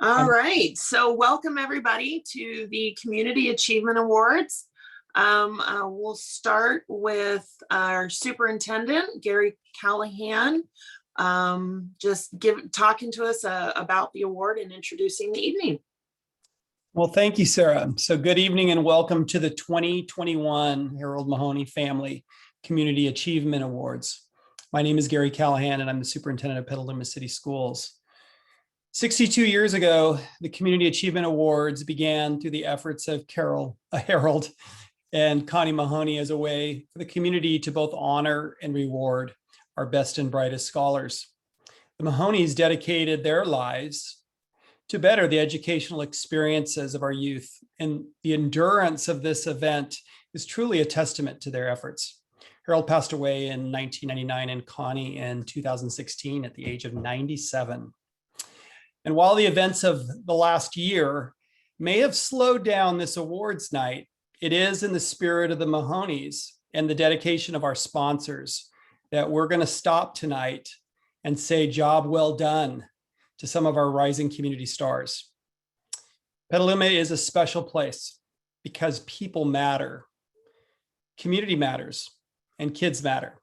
All I'm right, so welcome everybody to the Community Achievement Awards. We'll start with our superintendent, Gary Callahan, just talking to us about the award and introducing the evening. Well, thank you, Sarah. So good evening and welcome to the 2021 Harold Mahoney Family Community Achievement Awards. My name is Gary Callahan and I'm the superintendent of Petaluma City Schools. 62 years ago, the Community Achievement Awards began through the efforts of Harold and Connie Mahoney as a way for the community to both honor and reward our best and brightest scholars. The Mahoneys dedicated their lives to better the educational experiences of our youth, and the endurance of this event is truly a testament to their efforts. Harold passed away in 1999 and Connie in 2016 at the age of 97. And while the events of the last year may have slowed down this awards night, it is in the spirit of the Mahoneys and the dedication of our sponsors that we're going to stop tonight and say job well done to some of our rising community stars. Petaluma is a special place because people matter, community matters, and kids matter.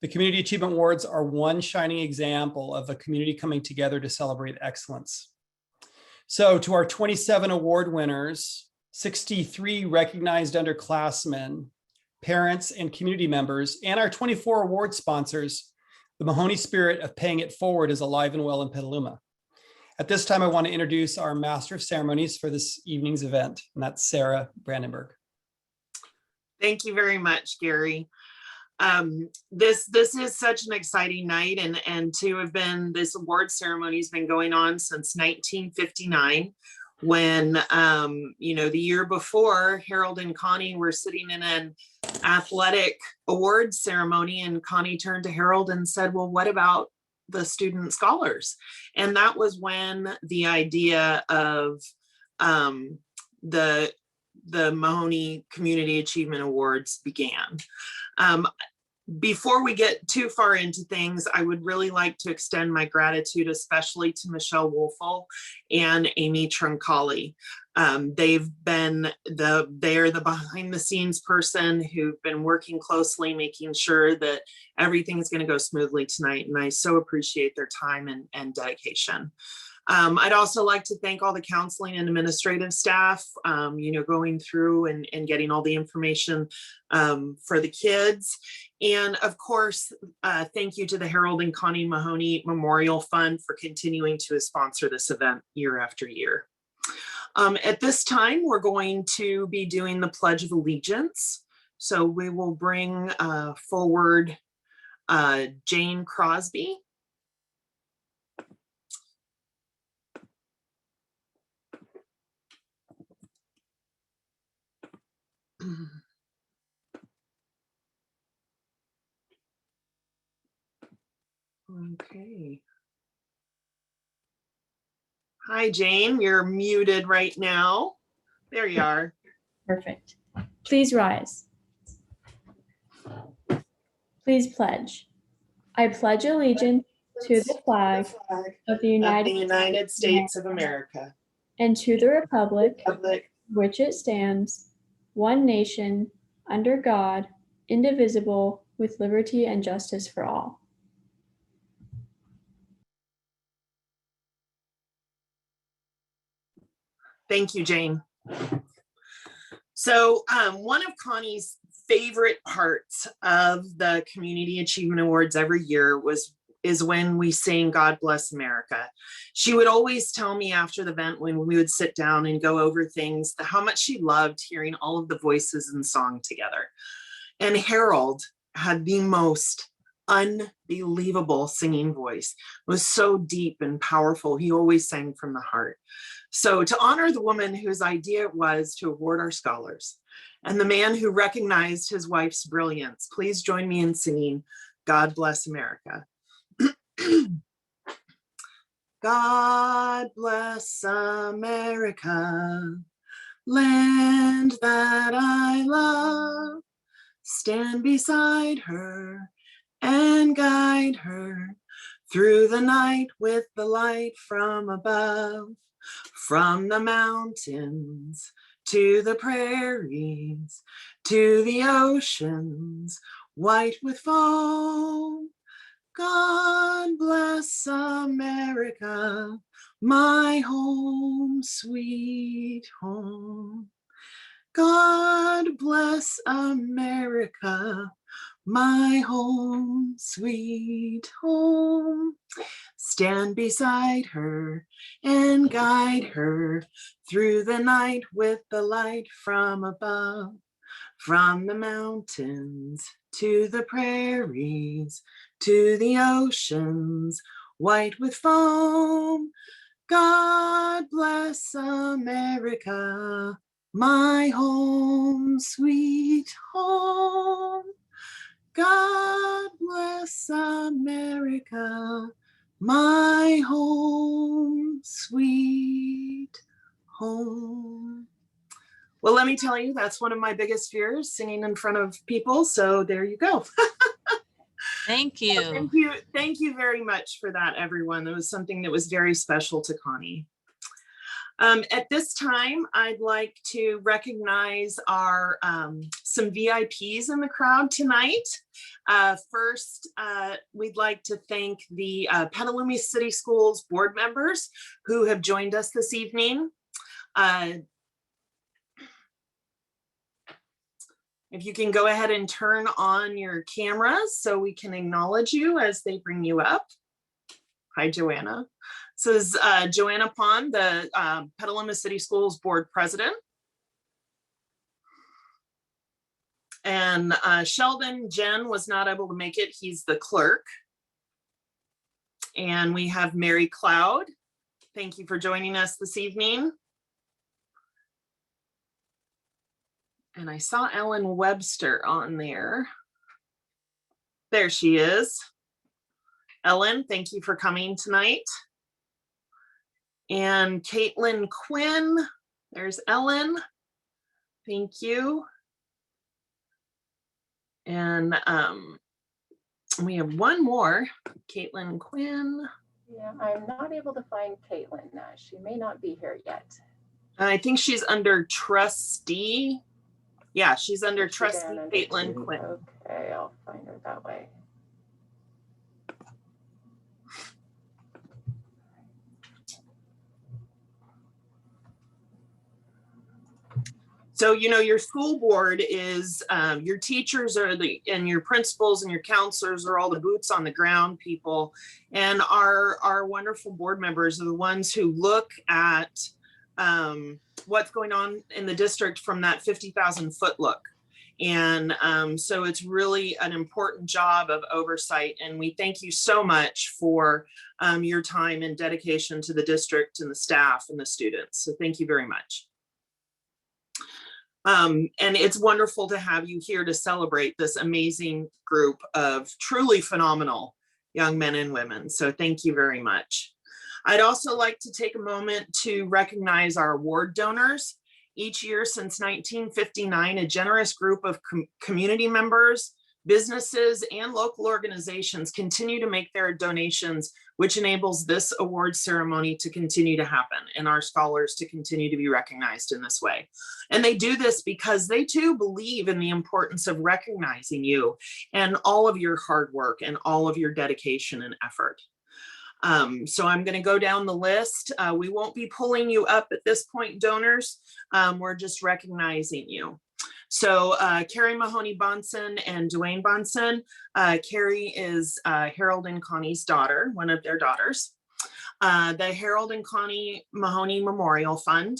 The Community Achievement Awards are one shining example of a community coming together to celebrate excellence. So to our 27 award winners, 63 recognized underclassmen, parents and community members, and our 24 award sponsors, the Mahoney spirit of paying it forward is alive and well in Petaluma. At this time, I want to introduce our Master of Ceremonies for this evening's event, and that's Sarah Brandenburg. Thank you very much, Gary. This is such an exciting night, and to have been, this award ceremony has been going on since 1959, when the year before, Harold and Connie were sitting in an athletic award ceremony, and Connie turned to Harold and said, well, what about the student scholars? And that was when the idea of the Mahoney Community Achievement Awards began. Before we get too far into things, I would really like to extend my gratitude, especially to Michelle Wolfel and Amy Troncalli. They're the behind the scenes person who've been working closely, making sure that everything is going to go smoothly tonight. And I so appreciate their time and dedication. I'd also like to thank all the counseling and administrative staff, going through and getting all the information for the kids. And of course, thank you to the Harold and Connie Mahoney Memorial Fund for continuing to sponsor this event year after year. At this time, we're going to be doing the Pledge of Allegiance. So we will bring forward Jane Crosby. Okay. Hi, Jane. You're muted right now. There you are. Perfect. Please rise. Please pledge. I pledge allegiance to the flag of the United States of America and to the republic which it stands, one nation, under God, indivisible, with liberty and justice for all. Thank you, Jane. So one of Connie's favorite parts of the Community Achievement Awards every year is when we sing God Bless America. She would always tell me after the event, when we would sit down and go over things, how much she loved hearing all of the voices in song together. And Harold had the most unbelievable singing voice. It was so deep and powerful. He always sang from the heart. So to honor the woman whose idea it was to award our scholars, and the man who recognized his wife's brilliance, please join me in singing God Bless America. God bless America, land that I love. Stand beside her and guide her through the night with the light from above, from the mountains to the prairies, to the oceans, white with foam. God bless America, my home, sweet home. God bless America, my home, sweet home. Stand beside her and guide her through the night with the light from above, from the mountains to the prairies, to the oceans, white with foam. God bless America, my home, sweet home. God bless America, my home, sweet home. Well, let me tell you, that's one of my biggest fears, singing in front of people. So there you go. Thank you. Thank you. Thank you very much for that, everyone. It was something that was very special to Connie. At this time, I'd like to recognize our some VIPs in the crowd tonight. First, we'd like to thank the Petaluma City Schools board members who have joined us this evening. If you can go ahead and turn on your cameras so we can acknowledge you as they bring you up. Hi, Joanna. This is Joanna Pond, the Petaluma City Schools Board President. And Sheldon Jen was not able to make it. He's the clerk. And we have Mary Cloud. Thank you for joining us this evening. And I saw Ellen Webster on there. There she is. Ellen, thank you for coming tonight. And Caitlin Quinn, there's Ellen. Thank you. And we have one more, Caitlin Quinn. Yeah, I'm not able to find Caitlin. She may not be here yet. I think she's under trustee. Yeah, she's under trustee Caitlin Quinn. Okay, I'll find her that way. So, you know, your school board is, your teachers are and your principals and your counselors are all the boots on the ground people. And our wonderful board members are the ones who look at what's going on in the district from that 50,000 foot look. And so it's really an important job of oversight. And we thank you so much for your time and dedication to the district and the staff and the students. So thank you very much. And it's wonderful to have you here to celebrate this amazing group of truly phenomenal young men and women. So thank you very much. I'd also like to take a moment to recognize our award donors. Each year since 1959, a generous group of community members, businesses, and local organizations continue to make their donations, which enables this award ceremony to continue to happen and our scholars to continue to be recognized in this way. And they do this because they too believe in the importance of recognizing you and all of your hard work and all of your dedication and effort. So I'm going to go down the list. We won't be pulling you up at this point, donors. We're just recognizing you. So Carrie Mahoney Bonson and Dwayne Bonson. Carrie is Harold and Connie's daughter, one of their daughters. The Harold and Connie Mahoney Memorial Fund,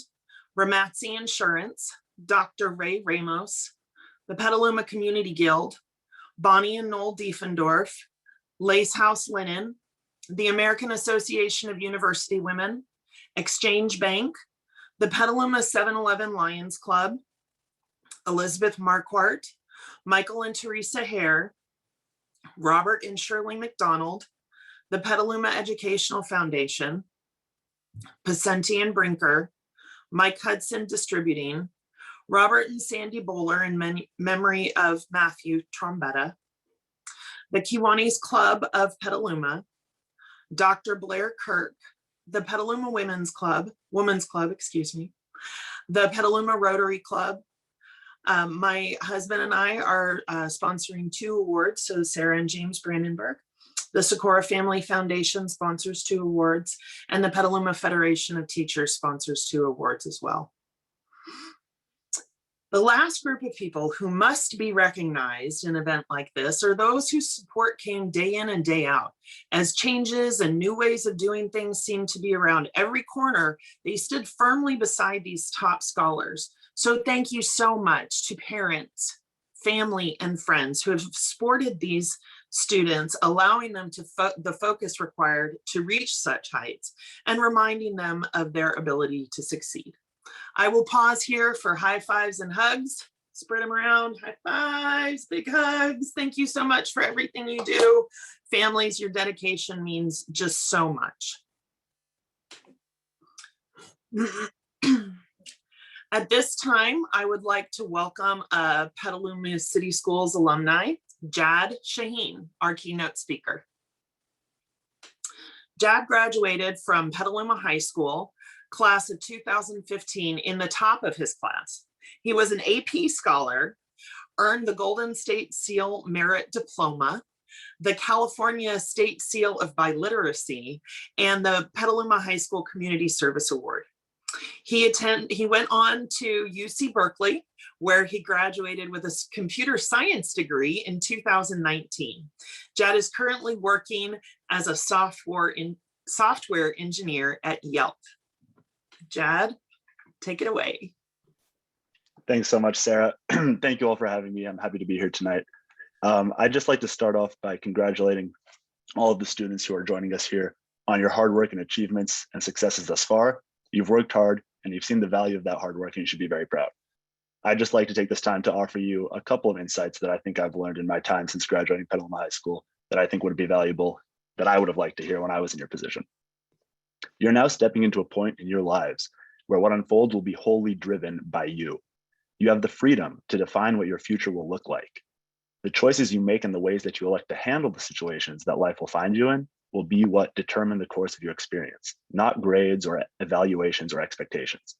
Ramatzi Insurance, Dr. Ray Ramos, the Petaluma Community Guild, Bonnie and Noel Diefendorf, Lace House Linen, the American Association of University Women, Exchange Bank, the Petaluma 7-Eleven Lions Club, Elizabeth Marquardt, Michael and Teresa Hare, Robert and Shirley McDonald, the Petaluma Educational Foundation, Pacenti and Brinker, Mike Hudson Distributing, Robert and Sandy Bowler in memory of Matthew Trombetta, the Kiwanis Club of Petaluma, Dr. Blair Kirk, the Petaluma Women's Club, excuse me, the Petaluma Rotary Club. My husband and I are sponsoring 2 awards, so Sarah and James Brandenburg. The Socorro Family Foundation sponsors 2 awards, and the Petaluma Federation of Teachers sponsors 2 awards as well. The last group of people who must be recognized in an event like this are those whose support came day in and day out. As changes and new ways of doing things seem to be around every corner, they stood firmly beside these top scholars. So thank you so much to parents, family, and friends who have supported these students, allowing them to the focus required to reach such heights and reminding them of their ability to succeed. I will pause here for high fives and hugs. Spread them around. High fives, big hugs. Thank you so much for everything you do. Families, your dedication means just so much. At this time, I would like to welcome Petaluma City Schools alumni, Jad Shaheen, our keynote speaker. Jad graduated from Petaluma High School, class of 2015, in the top of his class. He was an AP scholar, earned the Golden State Seal Merit Diploma, the California State Seal of Biliteracy, and the Petaluma High School Community Service Award. He went on to UC Berkeley, where he graduated with a computer science degree in 2019. Jad is currently working as a software engineer at Yelp. Jad, take it away. Thanks so much, Sarah. Thank you all for having me. I'm happy to be here tonight. I'd just like to start off by congratulating all of the students who are joining us here on your hard work and achievements and successes thus far. You've worked hard and you've seen the value of that hard work, and you should be very proud. I'd just like to take this time to offer you a couple of insights that I think I've learned in my time since graduating Petaluma High School that I think would be valuable, that I would have liked to hear when I was in your position. You're now stepping into a point in your lives where what unfolds will be wholly driven by you. You have the freedom to define what your future will look like. The choices you make and the ways that you elect to handle the situations that life will find you in will be what determine the course of your experience, not grades or evaluations or expectations.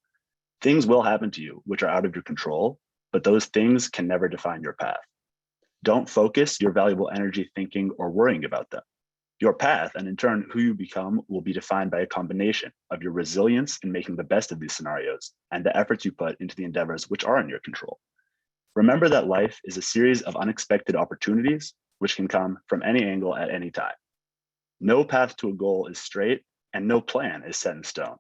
Things will happen to you which are out of your control, but those things can never define your path. Don't focus your valuable energy thinking or worrying about them. Your path, and in turn who you become, will be defined by a combination of your resilience in making the best of these scenarios and the efforts you put into the endeavors which are in your control. Remember that life is a series of unexpected opportunities which can come from any angle at any time. No path to a goal is straight, and no plan is set in stone.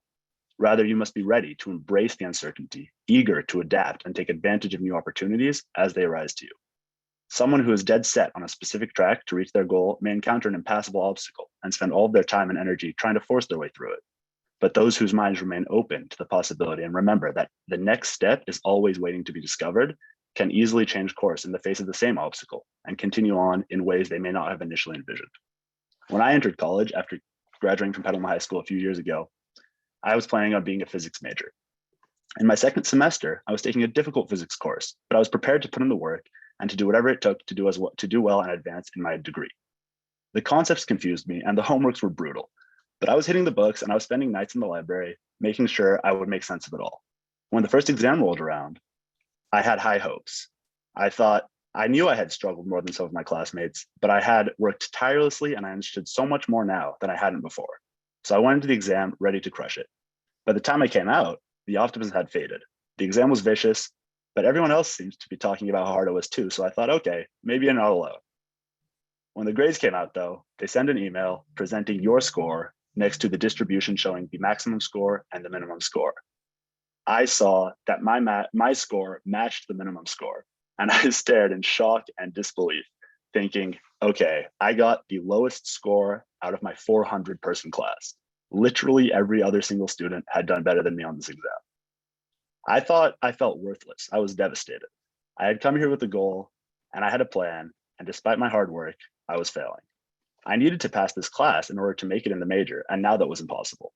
Rather, you must be ready to embrace the uncertainty, eager to adapt and take advantage of new opportunities as they arise to you. Someone who is dead set on a specific track to reach their goal may encounter an impassable obstacle and spend all of their time and energy trying to force their way through it. But those whose minds remain open to the possibility and remember that the next step is always waiting to be discovered can easily change course in the face of the same obstacle and continue on in ways they may not have initially envisioned. When I entered college after graduating from Petaluma High School a few years ago, I was planning on being a physics major. In my second semester, I was taking a difficult physics course, but I was prepared to put in the work and to do whatever it took to do well and advance in my degree. The concepts confused me and the homeworks were brutal, but I was hitting the books and I was spending nights in the library, making sure I would make sense of it all. When the first exam rolled around, I had high hopes. I knew I had struggled more than some of my classmates, but I had worked tirelessly and I understood so much more now than I hadn't before. So I went into the exam ready to crush it. By the time I came out, the optimism had faded. The exam was vicious, but everyone else seems to be talking about how hard it was too. So I thought, okay, maybe you're not alone. When the grades came out though, they sent an email presenting your score next to the distribution showing the maximum score and the minimum score. I saw that my score matched the minimum score, and I stared in shock and disbelief, thinking, okay, I got the lowest score out of my 400-person class. Literally every other single student had done better than me on this exam. I thought I felt worthless. I was devastated. I had come here with a goal and I had a plan, and despite my hard work, I was failing. I needed to pass this class in order to make it in the major, and now that was impossible.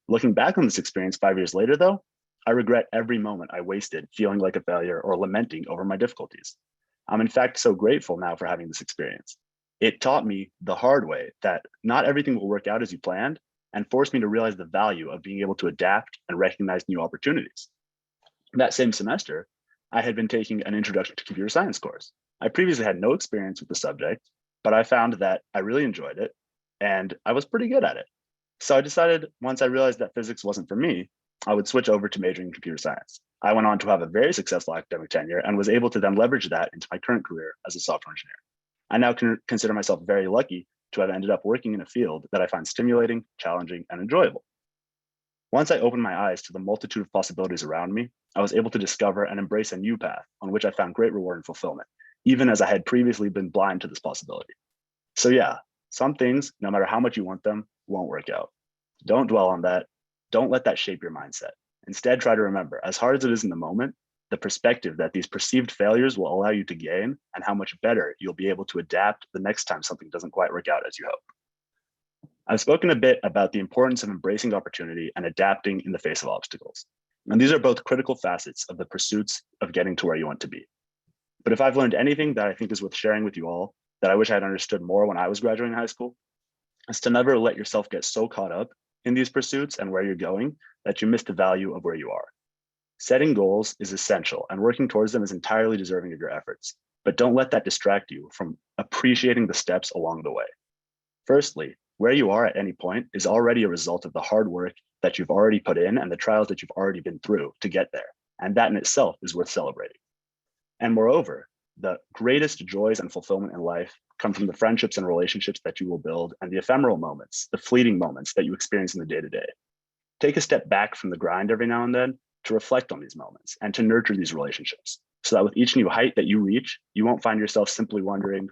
Looking back on this experience 5 years later though, I regret every moment I wasted feeling like a failure or lamenting over my difficulties. I'm in fact so grateful now for having this experience. It taught me the hard way that not everything will work out as you planned, and forced me to realize the value of being able to adapt and recognize new opportunities. That same semester, I had been taking an introduction to computer science course. I previously had no experience with the subject, but I found that I really enjoyed it and I was pretty good at it. So I decided once I realized that physics wasn't for me, I would switch over to majoring in computer science. I went on to have a very successful academic tenure and was able to then leverage that into my current career as a software engineer. I now consider myself very lucky to have ended up working in a field that I find stimulating, challenging, and enjoyable. Once I opened my eyes to the multitude of possibilities around me, I was able to discover and embrace a new path on which I found great reward and fulfillment, even as I had previously been blind to this possibility. So yeah, some things, no matter how much you want them, won't work out. Don't dwell on that. Don't let that shape your mindset. Instead, try to remember, as hard as it is in the moment, the perspective that these perceived failures will allow you to gain and how much better you'll be able to adapt the next time something doesn't quite work out as you hope. I've spoken a bit about the importance of embracing opportunity and adapting in the face of obstacles. And these are both critical facets of the pursuits of getting to where you want to be. But if I've learned anything that I think is worth sharing with you all, that I wish I had understood more when I was graduating high school, is to never let yourself get so caught up in these pursuits and where you're going that you miss the value of where you are. Setting goals is essential and working towards them is entirely deserving of your efforts, but don't let that distract you from appreciating the steps along the way. Firstly, where you are at any point is already a result of the hard work that you've already put in and the trials that you've already been through to get there. And that in itself is worth celebrating. And moreover, the greatest joys and fulfillment in life come from the friendships and relationships that you will build and the ephemeral moments, the fleeting moments that you experience in the day-to-day. Take a step back from the grind every now and then to reflect on these moments and to nurture these relationships so that with each new height that you reach, you won't find yourself simply wondering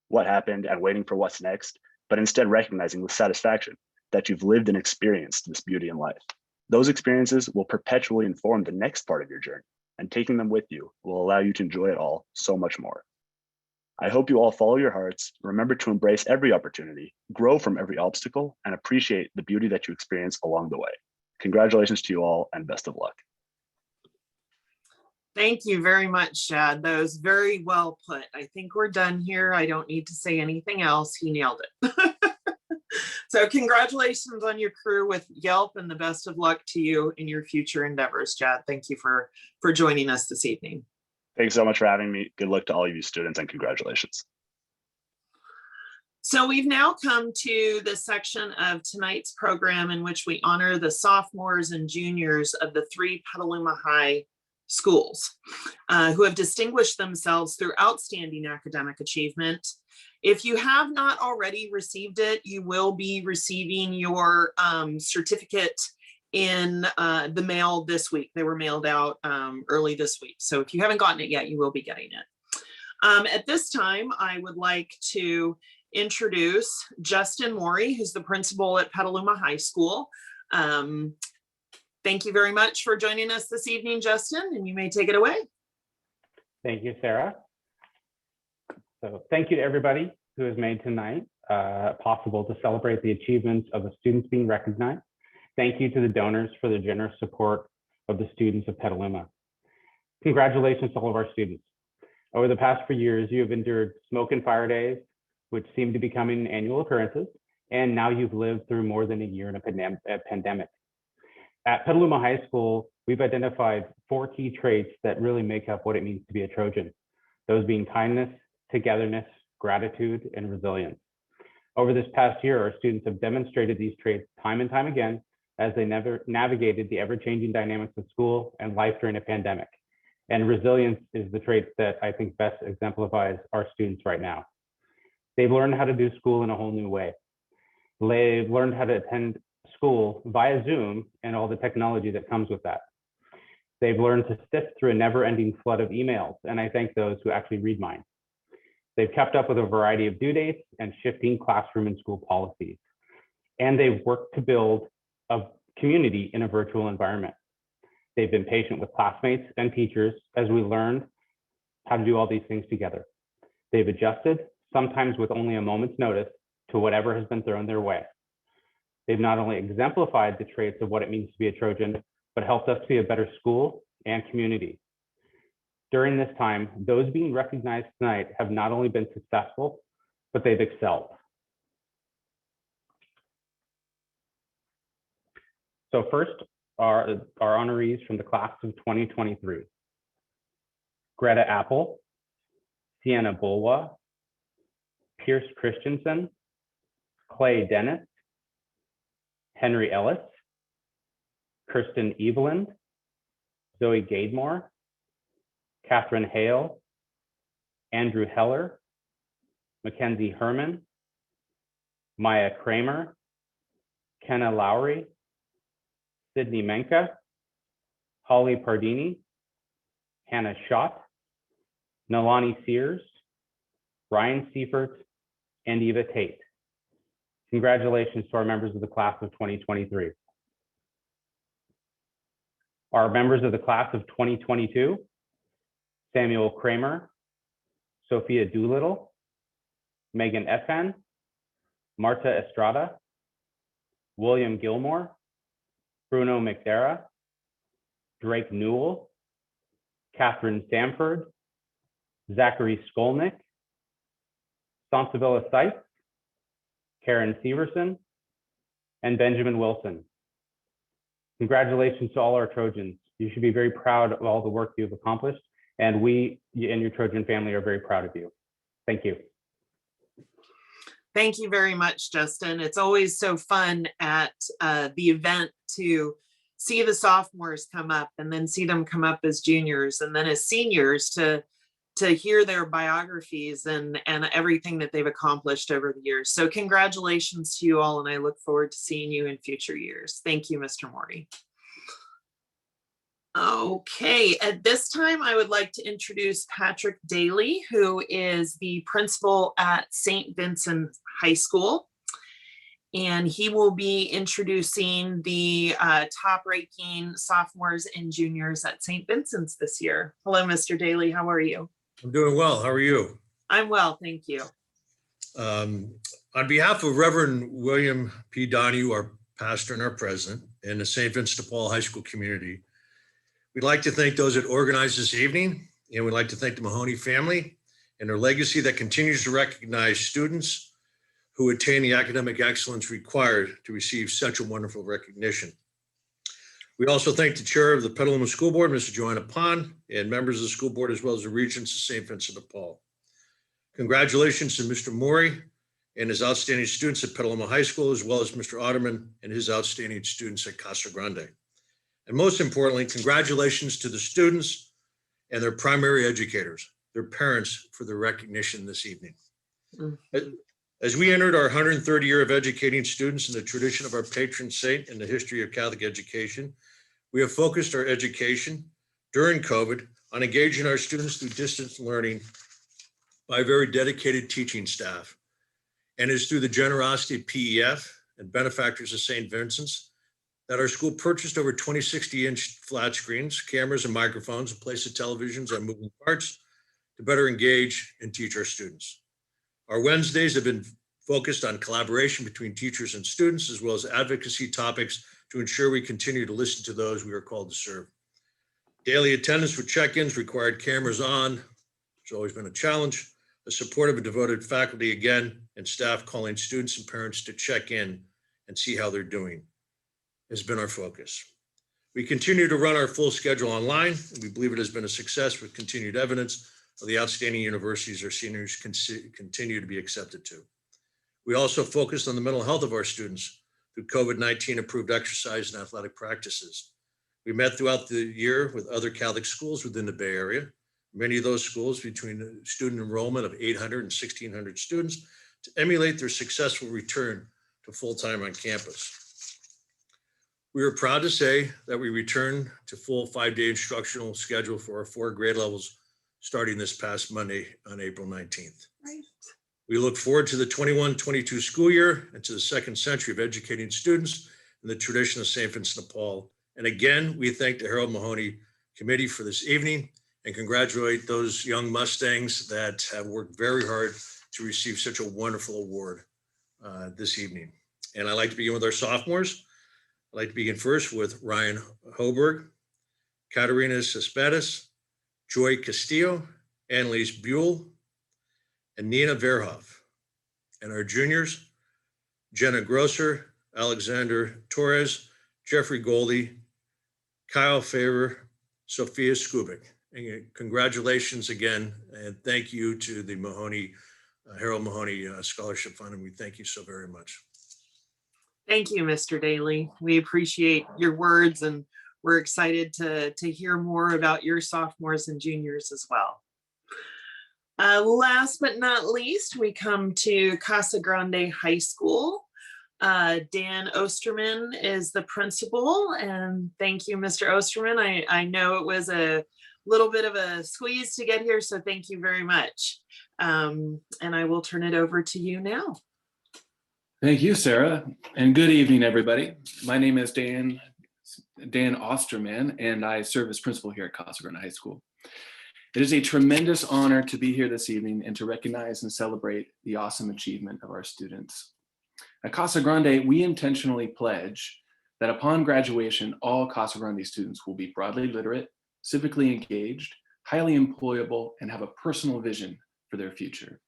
what happened and waiting for what's next, but instead recognizing with satisfaction that you've lived and experienced this beauty in life. Those experiences will perpetually inform the next part of your journey, and taking them with you will allow you to enjoy it all so much more. I hope you all follow your hearts, remember to embrace every opportunity, grow from every obstacle, and appreciate the beauty that you experience along the way. Congratulations to you all and best of luck. Thank you very much, Chad. That was very well put. I think we're done here. I don't need to say anything else. He nailed it. So congratulations on your career with Yelp and the best of luck to you in your future endeavors, Chad. Thank you for joining us this evening. Thanks so much for having me. Good luck to all of you students and congratulations. So we've now come to the section of tonight's program in which we honor the sophomores and juniors of the 3 Petaluma High schools who have distinguished themselves through outstanding academic achievement. If you have not already received it, you will be receiving your certificate in the mail this week. They were mailed out early this week. So if you haven't gotten it yet, you will be getting it. At this time, I would like to introduce Justin Morey, who's the principal at Petaluma High School. Thank you very much for joining us this evening, Justin, and you may take it away. Thank you, Sarah. So thank you to everybody who has made tonight possible to celebrate the achievements of the students being recognized. Thank you to the donors for the generous support of the students of Petaluma. Congratulations to all of our students. Over the past 4 years, you have endured smoke and fire days, which seem to be becoming annual occurrences, and now you've lived through more than a year in a pandemic. At Petaluma High School, we've identified 4 key traits that really make up what it means to be a Trojan, those being kindness, togetherness, gratitude, and resilience. Over this past year, our students have demonstrated these traits time and time again as they navigated the ever-changing dynamics of school and life during a pandemic. And resilience is the trait that I think best exemplifies our students right now. They've learned how to do school in a whole new way. They've learned how to attend school via Zoom and all the technology that comes with that. They've learned to sift through a never-ending flood of emails, and I thank those who actually read mine. They've kept up with a variety of due dates and shifting classroom and school policies. And they've worked to build a community in a virtual environment. They've been patient with classmates and teachers as we learned how to do all these things together. They've adjusted, sometimes with only a moment's notice, to whatever has been thrown their way. They've not only exemplified the traits of what it means to be a Trojan, but helped us to be a better school and community. During this time, those being recognized tonight have not only been successful, but they've excelled. So first are our honorees from the class of 2023. Greta Apple, Sienna Bulwa, Pierce Christensen, Clay Dennis, Henry Ellis, Kirsten Eveland, Zoe Gademore, Catherine Hale, Andrew Heller, Mackenzie Herman, Maya Kramer, Kenna Lowry, Sydney Menka, Holly Pardini, Hannah Schott, Nalani Sears, Ryan Seifert, and Eva Tate. Congratulations to our members of the class of 2023. Our members of the class of 2022, Samuel Kramer, Sophia Doolittle, Megan Efan, Marta Estrada, William Gilmore, Bruno McDara, Drake Newell, Catherine Samford, Zachary Skolnick, Sansavilla Seitz, Karen Severson, and Benjamin Wilson. Congratulations to all our Trojans. You should be very proud of all the work you've accomplished, and we and your Trojan family are very proud of you. Thank you. Thank you very much, Justin. It's always so fun at the event to see the sophomores come up and then see them come up as juniors and then as seniors to hear their biographies and everything that they've accomplished over the years. So congratulations to you all, and I look forward to seeing you in future years. Thank you, Mr. Morty. Okay, at this time, I would like to introduce Patrick Daly, who is the principal at St. Vincent High School. And he will be introducing the top-ranking sophomores and juniors at St. Vincent's this year. Hello, Mr. Daly, how are you? I'm doing well. How are you? I'm well, thank you. On behalf of Reverend William P. Donahue, our pastor and our president, and the St. Vincent de Paul High School community, we'd like to thank those that organized this evening, and we'd like to thank the Mahoney family and their legacy that continues to recognize students who attain the academic excellence required to receive such a wonderful recognition. We also thank the chair of the Petaluma School Board, Mr. Joanna Pond, and members of the school board, as well as the regents of St. Vincent de Paul. Congratulations to Mr. Morey and his outstanding students at Petaluma High School, as well as Mr. Otterman and his outstanding students at Casa Grande. And most importantly, congratulations to the students and their primary educators, their parents, for their recognition this evening. As we entered our 130th year of educating students in the tradition of our patron saint in the history of Catholic education, we have focused our education during COVID on engaging our students through distance learning by a very dedicated teaching staff. And it's through the generosity of PEF and benefactors of St. Vincent's that our school purchased over 2060-inch flat screens, cameras and microphones, a place of televisions and moving parts to better engage and teach our students. Our Wednesdays have been focused on collaboration between teachers and students, as well as advocacy topics to ensure we continue to listen to those we are called to serve. Daily attendance with check-ins required cameras on. It's always been a challenge. The support of a devoted faculty again, and staff calling students and parents to check in and see how they're doing has been our focus. We continue to run our full schedule online, and we believe it has been a success with continued evidence of the outstanding universities our seniors continue to be accepted to. We also focused on the mental health of our students through COVID-19 approved exercise and athletic practices. We met throughout the year with other Catholic schools within the Bay Area. Many of those schools between the student enrollment of 800 and 1,600 students to emulate their successful return to full-time on campus. We are proud to say that we returned to full 5-day instructional schedule for our 4 grade levels starting this past Monday on April 19th. Right. We look forward to the 21-22 school year and to the second century of educating students in the tradition of St. Vincent de Paul. And again, we thank the Harold Mahoney Committee for this evening and congratulate those young Mustangs that have worked very hard to receive such a wonderful award this evening. And I'd like to begin with our sophomores. I'd like to begin first with Ryan Hoberg, Katarina Cespedes, Joy Castillo, Annalise Buell, and Nina Verhoff. And our juniors, Jenna Grosser, Alexander Torres, Jeffrey Goldie, Kyle Favor, Sophia Skubik. And congratulations again, and thank you to the Mahoney, Harold Mahoney Scholarship Fund, and we thank you so very much. Thank you, Mr. Daly. We appreciate your words, and we're excited to hear more about your sophomores and juniors as well. Last but not least, we come to Casa Grande High School. Dan Osterman is the principal, and thank you, Mr. Osterman. I know it was a little bit of a squeeze to get here, so thank you very much. And I will turn it over to you now. Thank you, Sarah, and good evening, everybody. My name is Dan Osterman, and I serve as principal here at Casa Grande High School. It is a tremendous honor to be here this evening and to recognize and celebrate the awesome achievement of our students. At Casa Grande, we intentionally pledge that upon graduation, all Casa Grande students will be broadly literate, civically engaged, highly employable, and have a personal vision for their future.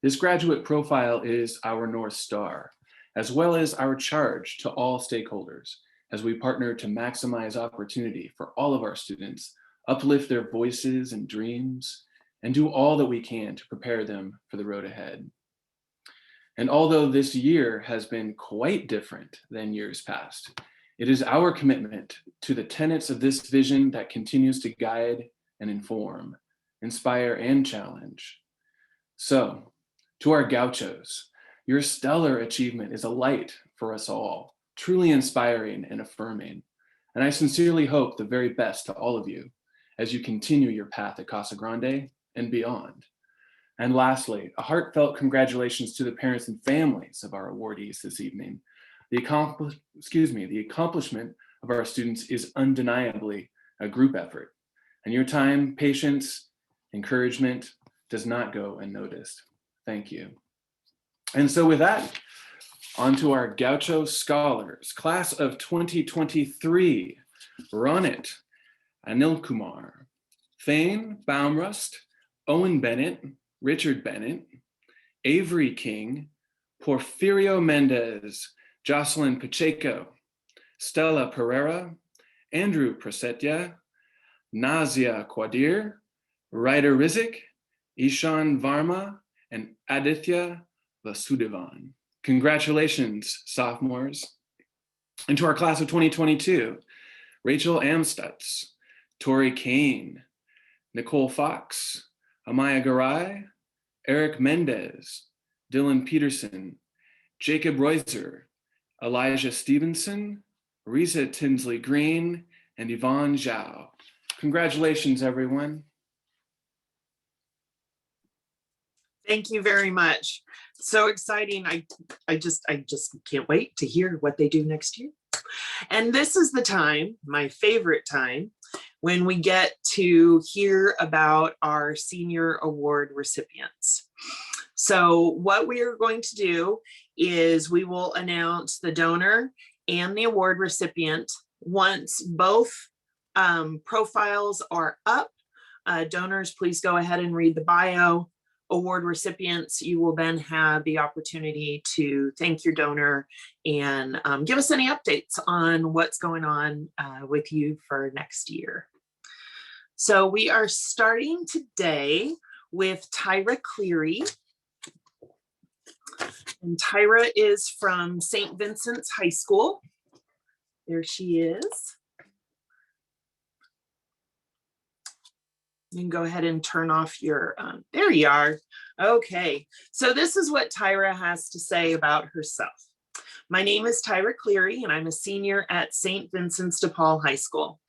This graduate profile is our North Star, as well as our charge to all stakeholders as we partner to maximize opportunity for all of our students, uplift their voices and dreams, and do all that we can to prepare them for the road ahead. And although this year has been quite different than years past, it is our commitment to the tenets of this vision that continues to guide and inform, inspire, and challenge. So, to our gauchos, your stellar achievement is a light for us all, truly inspiring and affirming. And I sincerely hope the very best to all of you as you continue your path at Casa Grande and beyond. And lastly, a heartfelt congratulations to the parents and families of our awardees this evening. The accomplishment of our students is undeniably a group effort, and your time, patience, encouragement does not go unnoticed. Thank you. And so with that, on to our Gaucho Scholars. Class of 2023, Ronit Anilkumar, Thane Baumrust, Owen Bennett, Richard Bennett, Avery King, Porfirio Mendez, Jocelyn Pacheco, Stella Pereira, Andrew Prasetya, Nazia Quadir, Ryder Rizik, Ishan Varma, and Aditya Vasudevan. Congratulations, sophomores. And to our class of 2022, Rachel Amstutz, Tori Kane, Nicole Fox, Amaya Garai, Eric Mendez, Dylan Peterson, Jacob Reuser, Elijah Stevenson, Risa Tinsley Green, and Yvonne Zhao. Congratulations, everyone. Thank you very much. So exciting. I just can't wait to hear what they do next year. And this is the time, my favorite time, when we get to hear about our senior award recipients. So what we are going to do is we will announce the donor and the award recipient once both profiles are up. Donors, please go ahead and read the bio. Award recipients, you will then have the opportunity to thank your donor and give us any updates on what's going on with you for next year. So we are starting today with Tyra Cleary. And Tyra is from St. Vincent's High School. There she is. You can go ahead and turn off your, there you are. Okay, so this is what Tyra has to say about herself. My name is Tyra Cleary, and I'm a senior at St. Vincent's de Paul High School.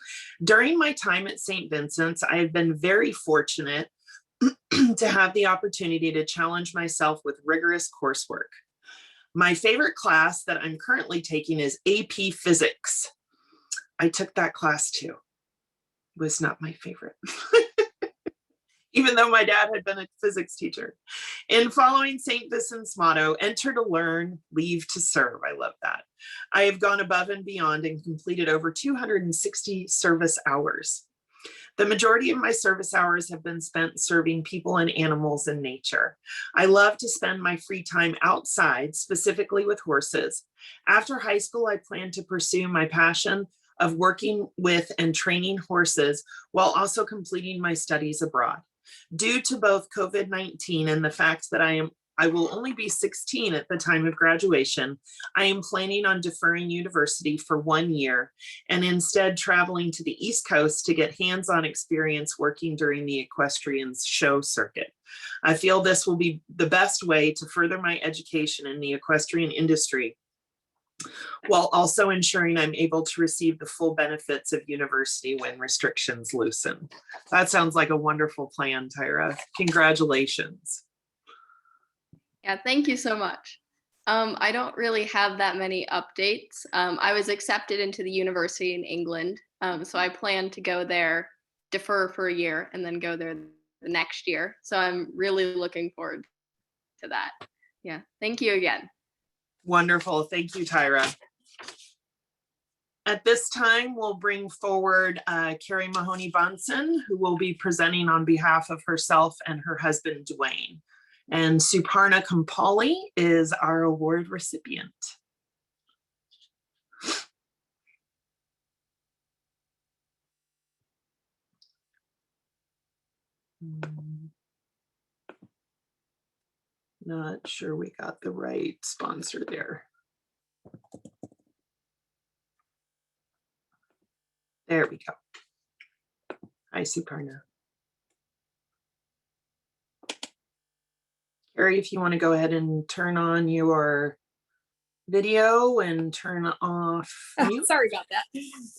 During my time at St. Vincent's, I have been very fortunate to have the opportunity to challenge myself with rigorous coursework. My favorite class that I'm currently taking is AP Physics. I took that class too. It was not my favorite. Even though my dad had been a physics teacher. In following St. Vincent's motto, enter to learn, leave to serve. I love that. I have gone above and beyond and completed over 260 service hours. The majority of my service hours have been spent serving people and animals in nature. I love to spend my free time outside, specifically with horses. After high school, I plan to pursue my passion of working with and training horses while also completing my studies abroad. Due to both COVID-19 and the fact that I will only be 16 at the time of graduation, I am planning on deferring university for 1 year and instead traveling to the East Coast to get hands-on experience working during the equestrian show circuit. I feel this will be the best way to further my education in the equestrian industry, while also ensuring I'm able to receive the full benefits of university when restrictions loosen. That sounds like a wonderful plan, Tyra. Congratulations. Yeah, thank you so much. I don't really have that many updates. I was accepted into the university in England, so I plan to go there, defer for a year, and then go there the next year. So I'm really looking forward to that. Yeah, thank you again. Wonderful. Thank you, Tyra. At this time, we'll bring forward Carrie Mahoney Bunson, who will be presenting on behalf of herself and her husband, Dwayne. And Suparna Kampali is our award recipient. Not sure we got the right sponsor there. There we go. Hi, Suparna. Carrie, if you want to go ahead and turn on your video and turn off mute. Sorry about that.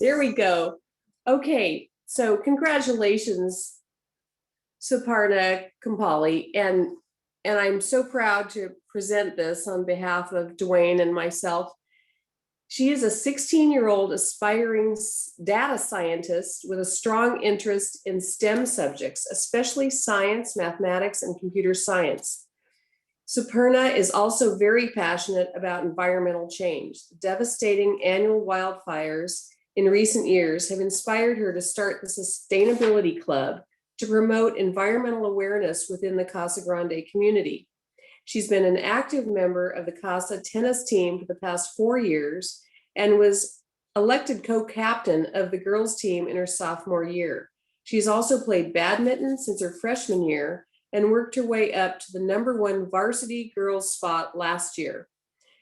There we go. Okay, so congratulations, Suparna Kampali, and I'm so proud to present this on behalf of Dwayne and myself. She is a 16-year-old aspiring data scientist with a strong interest in STEM subjects, especially science, mathematics, and computer science. Suparna is also very passionate about environmental change. The devastating annual wildfires in recent years have inspired her to start the Sustainability Club to promote environmental awareness within the Casa Grande community. She's been an active member of the Casa tennis team for the past 4 years and was elected co-captain of the girls team in her sophomore year. She's also played badminton since her freshman year and worked her way up to the #1 varsity girls spot last year.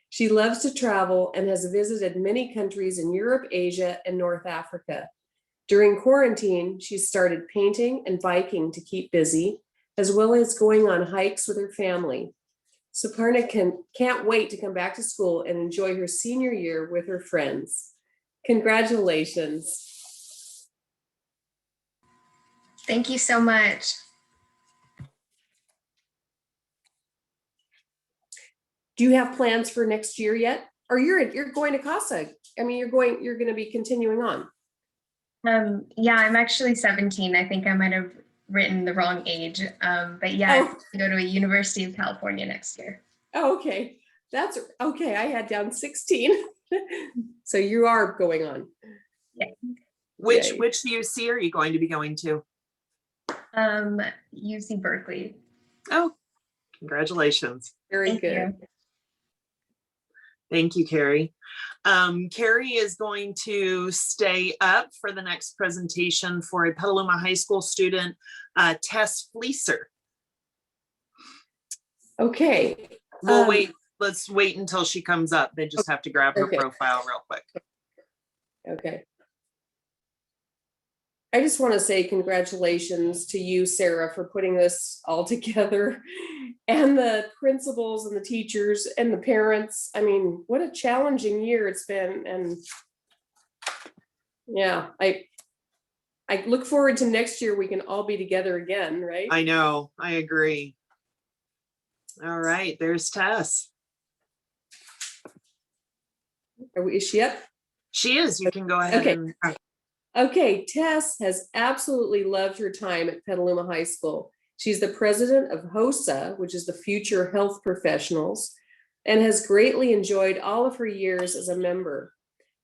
She loves to travel and has visited many countries in Europe, Asia, and North Africa. During quarantine, she started painting and biking to keep busy, as well as going on hikes with her family. Suparna can't wait to come back to school and enjoy her senior year with her friends. Congratulations. Thank you so much. Do you have plans for next year yet? Or you're going to Casa? I mean, you're going to be continuing on. Yeah, I'm actually 17. I think I might have written the wrong age. But yeah, I go to a University of California next year. Oh, okay. That's okay. I had down 16. So you are going on. Yeah. Which UC are you going to be going to? UC Berkeley. Oh, congratulations. Very good. Thank you, Carrie. Carrie is going to stay up for the next presentation for a Petaluma High School student, Tess Fleeser. Okay. We'll wait. Let's wait until she comes up. They just have to grab her profile real quick. Okay. I just want to say congratulations to you, Sarah, for putting this all together, and the principals and the teachers and the parents. I mean, what a challenging year it's been. And yeah, I look forward to next year. We can all be together again, right? I know, I agree. All right, there's Tess. Is she up? She is. You can go ahead. Okay. Okay, Tess has absolutely loved her time at Petaluma High School. She's the president of HOSA, which is the Future Health Professionals, and has greatly enjoyed all of her years as a member.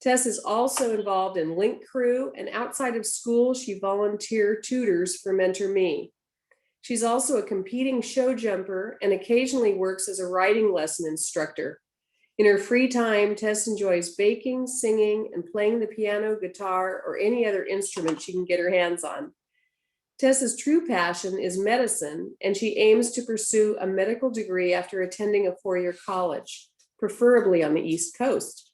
Tess is also involved in Link Crew, and outside of school, she volunteer tutors for Mentor Me. She's also a competing show jumper and occasionally works as a writing lesson instructor. In her free time, Tess enjoys baking, singing, and playing the piano, guitar, or any other instrument she can get her hands on. Tess's true passion is medicine, and she aims to pursue a medical degree after attending a four-year college, preferably on the East Coast.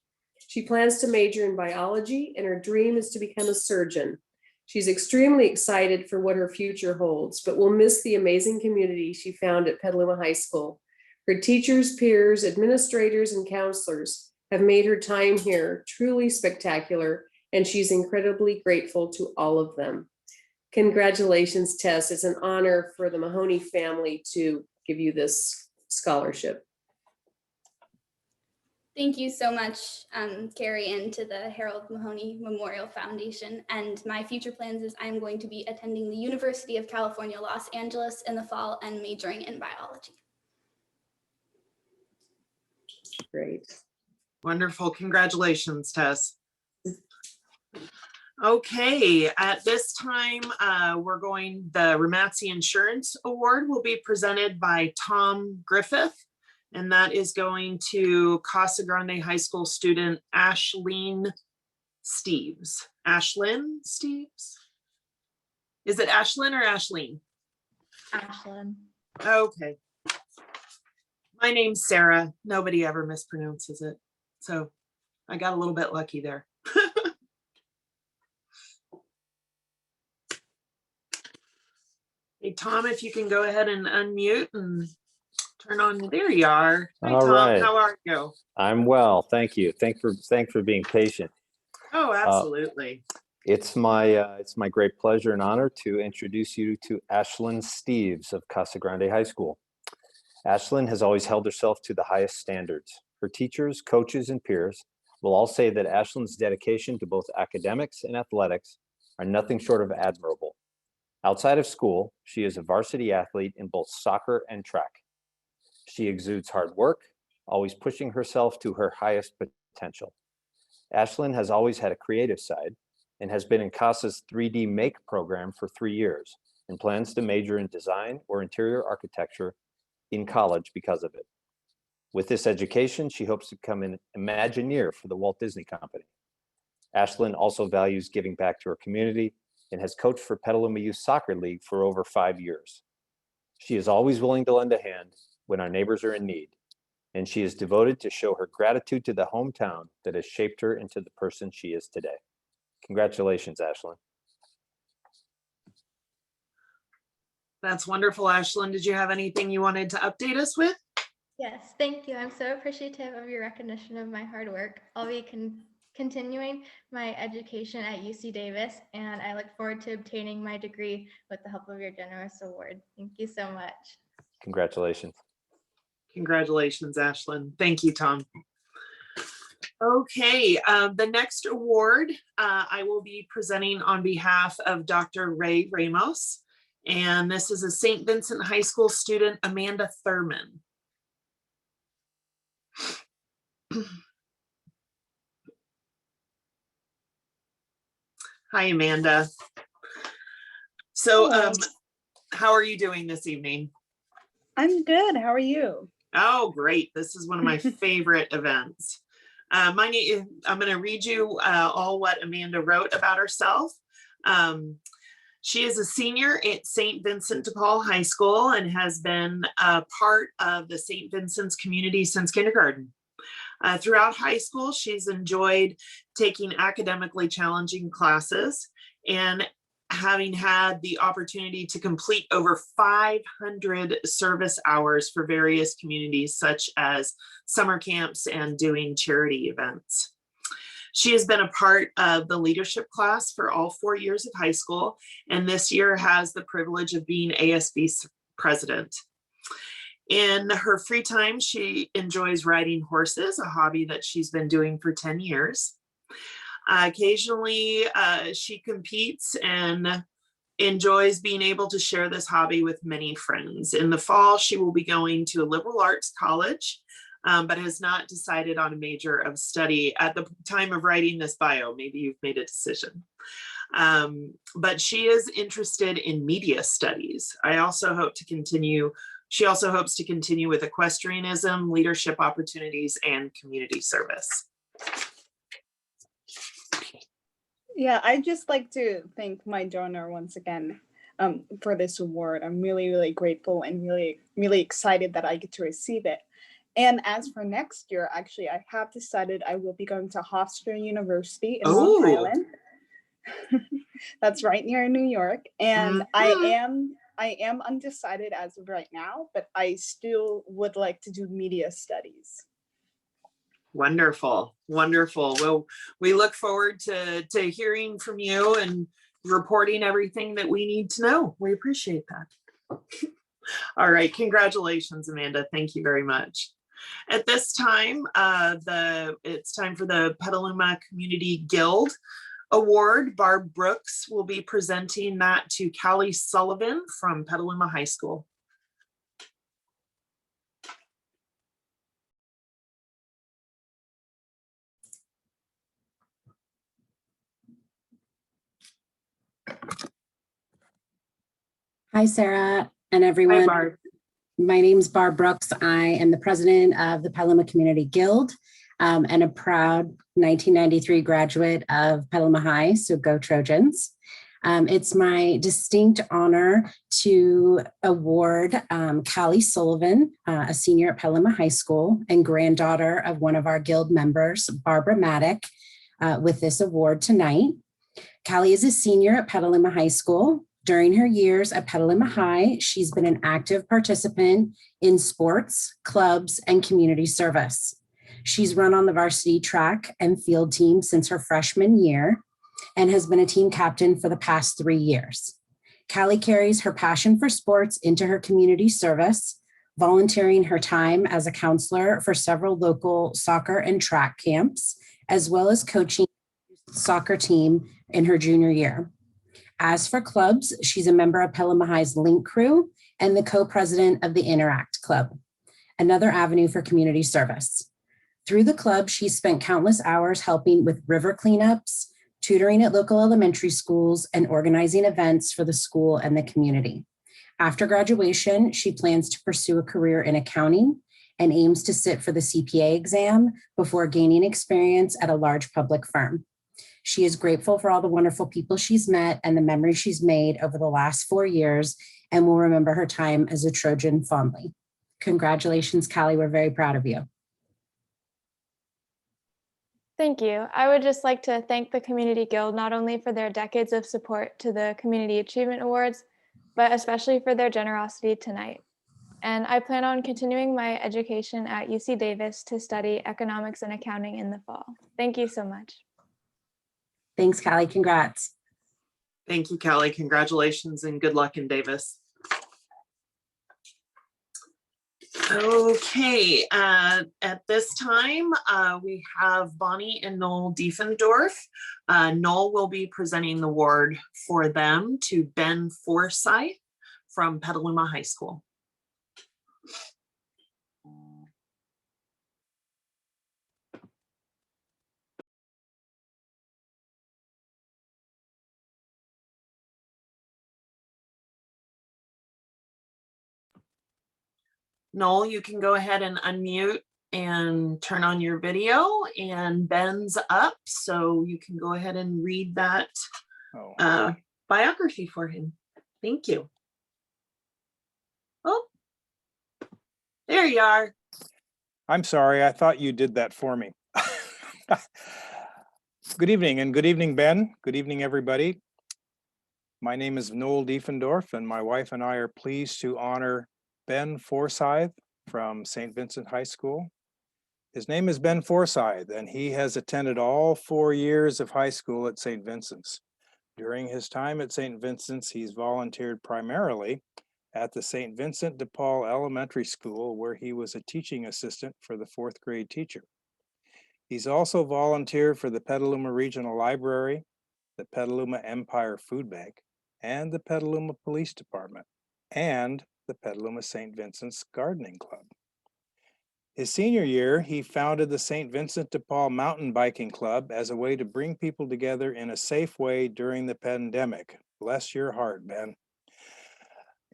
She plans to major in biology, and her dream is to become a surgeon. She's extremely excited for what her future holds, but will miss the amazing community she found at Petaluma High School. Her teachers, peers, administrators, and counselors have made her time here truly spectacular, and she's incredibly grateful to all of them. Congratulations, Tess. It's an honor for the Mahoney family to give you this scholarship. Thank you so much, Carrie, and to the Harold Mahoney Memorial Foundation. And my future plans is I'm going to be attending the University of California, Los Angeles in the fall and majoring in biology. Great. Wonderful. Congratulations, Tess. Okay, at this time, the Ramatzi Insurance Award will be presented by Tom Griffith, and that is going to Casa Grande High School student Ashlyn Steves. Ashlyn Steves? Is it Ashlyn or Ashleen? Ashlyn. Okay. My name's Sarah. Nobody ever mispronounces it. So I got a little bit lucky there. Hey, Tom, if you can go ahead and unmute and turn on, there you are. Hi, All Tom, right. how are you? I'm well, thank you. Thanks for being patient. Oh, absolutely. It's my great pleasure and honor to introduce you to Ashlyn Steves of Casa Grande High School. Ashlyn has always held herself to the highest standards. Her teachers, coaches, and peers will all say that Ashlyn's dedication to both academics and athletics are nothing short of admirable. Outside of school, she is a varsity athlete in both soccer and track. She exudes hard work, always pushing herself to her highest potential. Ashlyn has always had a creative side and has been in CASA's 3D Make program for 3 years and plans to major in design or interior architecture in college because of it. With this education, she hopes to become an Imagineer for the Walt Disney Company. Ashlyn also values giving back to her community and has coached for Petaluma Youth Soccer League for over 5 years. She is always willing to lend a hand when our neighbors are in need, and she is devoted to show her gratitude to the hometown that has shaped her into the person she is today. Congratulations, Ashlyn. That's wonderful, Ashlyn. Did you have anything you wanted to update us with? Yes, thank you. I'm so appreciative of your recognition of my hard work. I'll be continuing my education at UC Davis, and I look forward to obtaining my degree with the help of your generous award. Thank you so much. Congratulations. Congratulations, Ashlyn. Thank you, Tom. Okay, the next award I will be presenting on behalf of Dr. Ray Ramos, and this is a St. Vincent High School student, Amanda Thurman. Hi, Amanda. So, how are you doing this evening? I'm good. How are you? Oh, great. This is one of my favorite events. I'm going to read you all what Amanda wrote about herself. She is a senior at St. Vincent de Paul High School and has been a part of the St. Vincent's community since kindergarten. Throughout high school, she's enjoyed taking academically challenging classes and having had the opportunity to complete over 500 service hours for various communities, such as summer camps and doing charity events. She has been a part of the leadership class for all 4 years of high school, and this year has the privilege of being ASB's president. In her free time, she enjoys riding horses, a hobby that she's been doing for 10 years. Occasionally, she competes and enjoys being able to share this hobby with many friends. In the fall, she will be going to a liberal arts college but has not decided on a major of study at the time of writing this bio. Maybe you've made a decision. But she is interested in media studies. She also hopes to continue with equestrianism, leadership opportunities, and community service. Yeah, I'd just like to thank my donor once again for this award. I'm really, really grateful and really, really excited that I get to receive it. And as for next year, actually, I have decided I will be going to Hofstra University in Long Island. That's right near New York. And I am undecided as of right now, but I still would like to do media studies. Wonderful, wonderful. Well, we look forward to hearing from you and reporting everything that we need to know. We appreciate that. All right, congratulations, Amanda. Thank you very much. At this time, it's time for the Petaluma Community Guild Award. Barb Brooks will be presenting that to Callie Sullivan from Petaluma High School. Hi, Sarah and everyone. Hi, Barb. My name is Barb Brooks. I am the president of the Petaluma Community Guild and a proud 1993 graduate of Petaluma High, so go Trojans. It's my distinct honor to award Callie Sullivan, a senior at Petaluma High School and granddaughter of one of our guild members, Barbara Maddock, with this award tonight. Callie is a senior at Petaluma High School. During her years at Petaluma High, she's been an active participant in sports, clubs, and community service. She's run on the varsity track and field team since her freshman year and has been a team captain for the past 3 years. Callie carries her passion for sports into her community service, volunteering her time as a counselor for several local soccer and track camps, as well as coaching the soccer team in her junior year. As for clubs, she's a member of Petaluma High's Link Crew and the co-president of the Interact Club, another avenue for community service. Through the club, she's spent countless hours helping with river cleanups, tutoring at local elementary schools, and organizing events for the school and the community. After graduation, she plans to pursue a career in accounting and aims to sit for the CPA exam before gaining experience at a large public firm. She is grateful for all the wonderful people she's met and the memories she's made over the last 4 years, and will remember her time as a Trojan fondly. Congratulations, Callie. We're very proud of you. Thank you. I would just like to thank the Community Guild not only for their decades of support to the Community Achievement Awards, but especially for their generosity tonight. And I plan on continuing my education at UC Davis to study economics and accounting in the fall. Thank you so much. Thanks, Callie. Congrats. Thank you, Callie. Congratulations and good luck in Davis. Okay, at this time, we have Bonnie and Noel Diefendorf. Noel will be presenting the award for them to Ben Forsyth from Petaluma High School. Noel, you can go ahead and unmute and turn on your video, and Ben's up, so you can go ahead and read that biography for him. Thank you. Oh, there you are. I'm sorry, I thought you did that for me. Good evening, and good evening, Ben. Good evening, everybody. My name is Noel Diefendorf, and my wife and I are pleased to honor Ben Forsyth from St. Vincent High School. His name is Ben Forsyth, and he has attended all 4 years of high school at St. Vincent's. During his time at St. Vincent's, he's volunteered primarily at the St. Vincent de Paul Elementary School, where he was a teaching assistant for the 4th grade teacher. He's also volunteered for the Petaluma Regional Library, the Petaluma Empire Food Bank, and the Petaluma Police Department, and the Petaluma St. Vincent's Gardening Club. His senior year, he founded the St. Vincent de Paul Mountain Biking Club as a way to bring people together in a safe way during the pandemic. Bless your heart, Ben.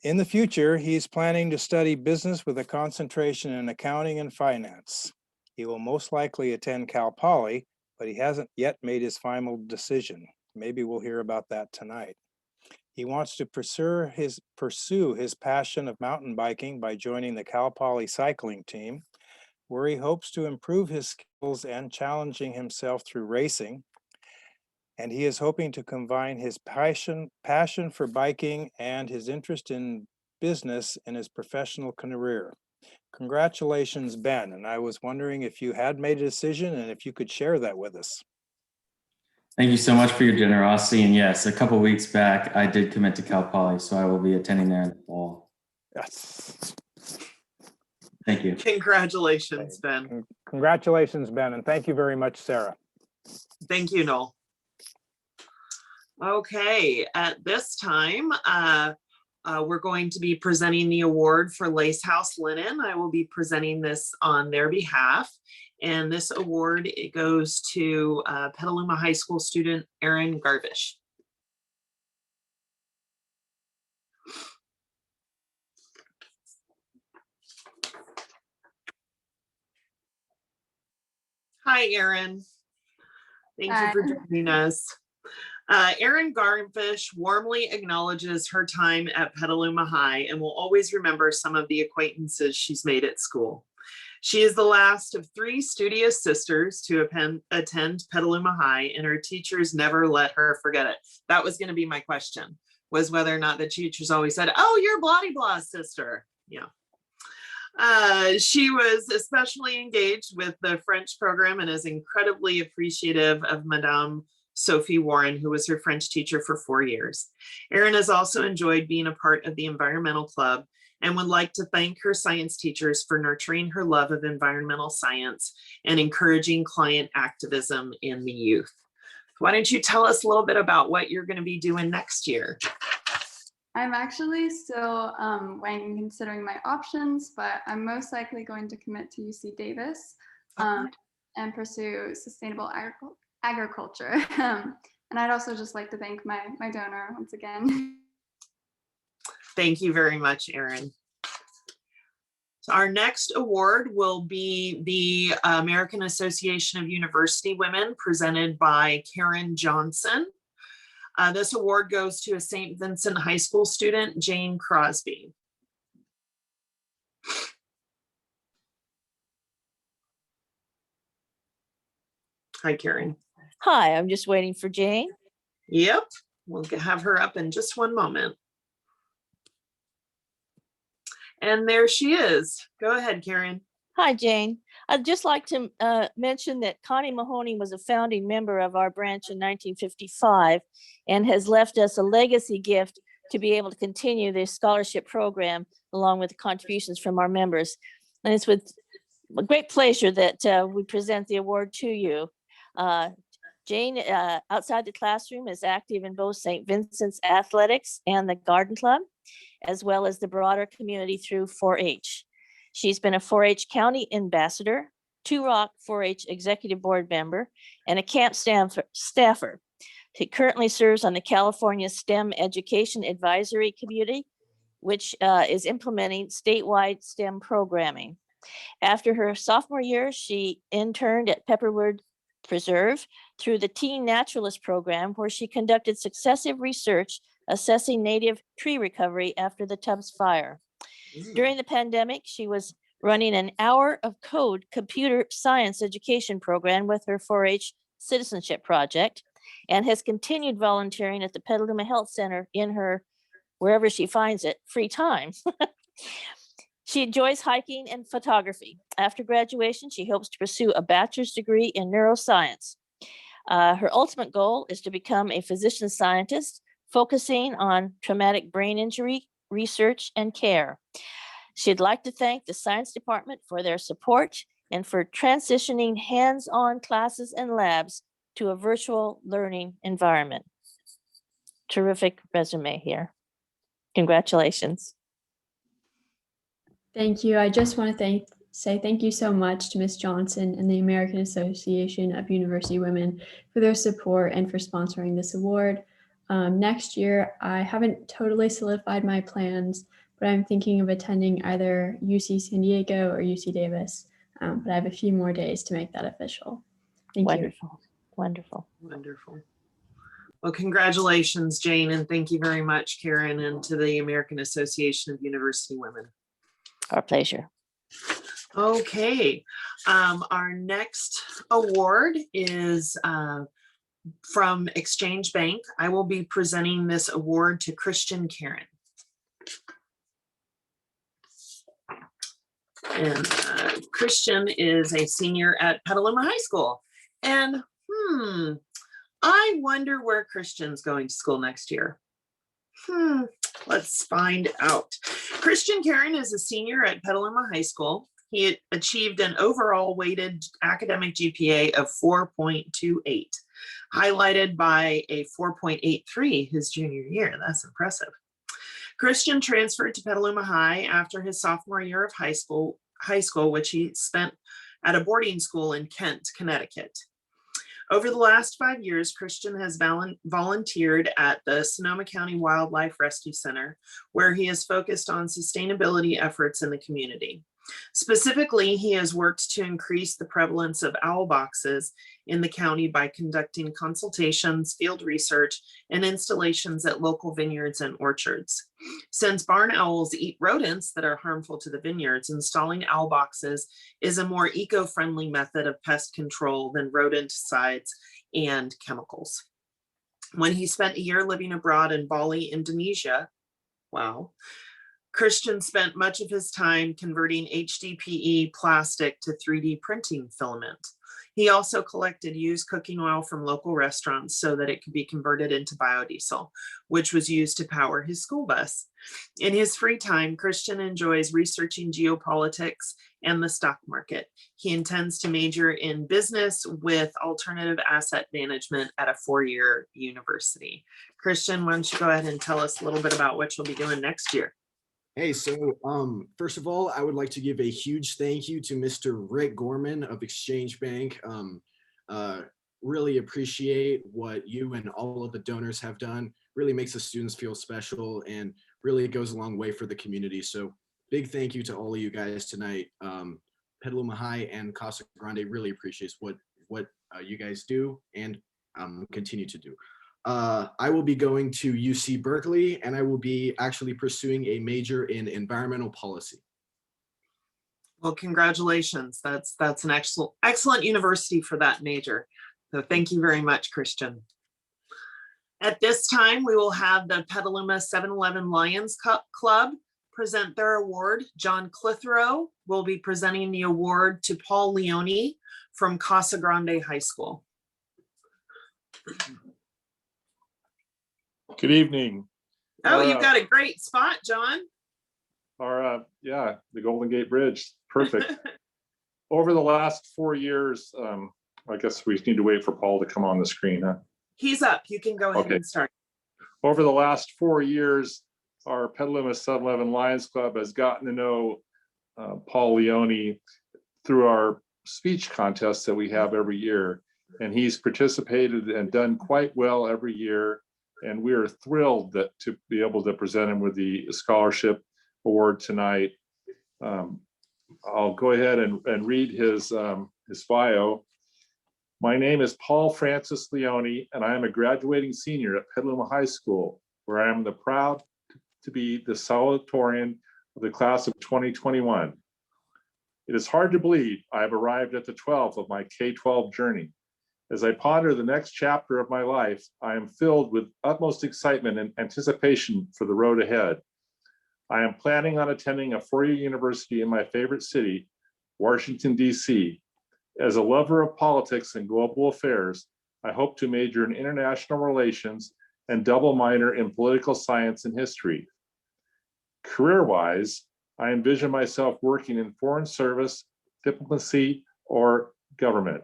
In the future, he's planning to study business with a concentration in accounting and finance. He will most likely attend Cal Poly, but he hasn't yet made his final decision. Maybe we'll hear about that tonight. He wants to pursue his passion of mountain biking by joining the Cal Poly cycling team, where he hopes to improve his skills and challenging himself through racing. And he is hoping to combine his passion for biking and his interest in business in his professional career. Congratulations, Ben. And I was wondering if you had made a decision and if you could share that with us. Thank you so much for your generosity. And yes, a couple of weeks back, I did commit to Cal Poly, so I will be attending there in the fall. Yes. Thank you. Congratulations, Ben. Congratulations, Ben. And thank you very much, Sarah. Thank you, Noel. Okay, at this time, we're going to be presenting the award for Lace House Linen. I will be presenting this on their behalf. And this award, it goes to Petaluma High School student Erin Garvish. Hi, Erin. Thank you for joining us. Erin Garvish warmly acknowledges her time at Petaluma High and will always remember some of the acquaintances she's made at school. She is the last of 3 studious sisters to attend Petaluma High, and her teachers never let her forget it. That was going to be my question, was whether or not the teachers always said, "Oh, you're blah blah sister." Yeah. She was especially engaged with the French program and is incredibly appreciative of Madame Sophie Warren, who was her French teacher for 4 years. Erin has also enjoyed being a part of the environmental club and would like to thank her science teachers for nurturing her love of environmental science and encouraging client activism in the youth. Why don't you tell us a little bit about what you're going to be doing next year? I'm actually still weighing, considering my options, but I'm most likely going to commit to UC Davis and pursue sustainable agriculture. And I'd also just like to thank my donor once again. Thank you very much, Erin. So our next award will be the American Association of University Women, presented by Karen Johnson. This award goes to a St. Vincent High School student, Jane Crosby. Hi, Karen. Hi, I'm just waiting for Jane. Yep, we'll have her up in just one moment. And there she is. Go ahead, Karen. Hi, Jane. I'd just like to mention that Connie Mahoney was a founding member of our branch in 1955 and has left us a legacy gift to be able to continue the scholarship program along with the contributions from our members. And it's with great pleasure that we present the award to you. Jane, outside the classroom, is active in both St. Vincent's athletics and the garden club, as well as the broader community through 4-H. She's been a 4-H county ambassador, 2-Rock 4-H executive board member, and a camp staffer. She currently serves on the California STEM Education Advisory Committee, which is implementing statewide STEM programming. After her sophomore year, she interned at Pepperwood Preserve through the Teen Naturalist program, where she conducted successive research assessing native tree recovery after the Tubbs fire. During the pandemic, she was running an Hour of Code computer science education program with her 4-H citizenship project and has continued volunteering at the Petaluma Health Center in her, wherever she finds it, free time. She enjoys hiking and photography. After graduation, she hopes to pursue a bachelor's degree in neuroscience. Her ultimate goal is to become a physician scientist, focusing on traumatic brain injury research and care. She'd like to thank the science department for their support and for transitioning hands-on classes and labs to a virtual learning environment. Terrific resume here. Congratulations. Thank you. I just want to thank say thank you so much to Ms. Johnson and the American Association of University Women for their support and for sponsoring this award. Next year, I haven't totally solidified my plans, but I'm thinking of attending either UC San Diego or UC Davis. But I have a few more days to make that official. Thank you. Wonderful. Wonderful. Wonderful. Well, congratulations, Jane, and thank you very much, Karen, and to the American Association of University Women. Our pleasure. Okay, our next award is from Exchange Bank. I will be presenting this award to Christian Karen. And Christian is a senior at Petaluma High School. And I wonder where Christian's going to school next year. Let's find out. Christian Karen is a senior at Petaluma High School. He achieved an overall weighted academic GPA of 4.28, highlighted by a 4.83 his junior year. That's impressive. Christian transferred to Petaluma High after his sophomore year of high school, which he spent at a boarding school in Kent, Connecticut. Over the last 5 years, Christian has volunteered at the Sonoma County Wildlife Rescue Center, where he has focused on sustainability efforts in the community. Specifically, he has worked to increase the prevalence of owl boxes in the county by conducting consultations, field research, and installations at local vineyards and orchards. Since barn owls eat rodents that are harmful to the vineyards, installing owl boxes is a more eco-friendly method of pest control than rodenticides and chemicals. When he spent a year living abroad in Bali, Indonesia, wow, Christian spent much of his time converting HDPE plastic to 3D printing filament. He also collected used cooking oil from local restaurants so that it could be converted into biodiesel, which was used to power his school bus. In his free time, Christian enjoys researching geopolitics and the stock market. He intends to major in business with alternative asset management at a four-year university. Christian, why don't you go ahead and tell us a little bit about what you'll be doing next year? Hey, so first of all, I would like to give a huge thank you to Mr. Rick Gorman of Exchange Bank. Really appreciate what you and all of the donors have done. Really makes the students feel special and really goes a long way for the community. So big thank you to all of you guys tonight. Petaluma High and Casa Grande really appreciates what you guys do and continue to do. I will be going to UC Berkeley, and I will be actually pursuing a major in environmental policy. Well, congratulations. That's an excellent university for that major. So thank you very much, Christian. At this time, we will have the Petaluma 7-Eleven Lions Club present their award. John Clitheroe will be presenting the award to Paul Leone from Casa Grande High School. Good evening. Oh, you've got a great spot, John. Yeah, the Golden Gate Bridge, perfect. Over the last 4 years, I guess we need to wait for Paul to come on the screen, huh? He's up. You can go ahead and start. Over the last 4 years, our Petaluma 7-Eleven Lions Club has gotten to know Paul Leone through our speech contests that we have every year. And he's participated and done quite well every year. And we are thrilled to be able to present him with the scholarship award tonight. I'll go ahead and read his bio. My name is Paul Francis Leone, and I am a graduating senior at Petaluma High School, where I am proud to be the salutatorian of the class of 2021. It is hard to believe I have arrived at the 12th of my K-12 journey. As I ponder the next chapter of my life, I am filled with utmost excitement and anticipation for the road ahead. I am planning on attending a four-year university in my favorite city, Washington, D.C. As a lover of politics and global affairs, I hope to major in international relations and double minor in political science and history. Career-wise, I envision myself working in foreign service, diplomacy, or government.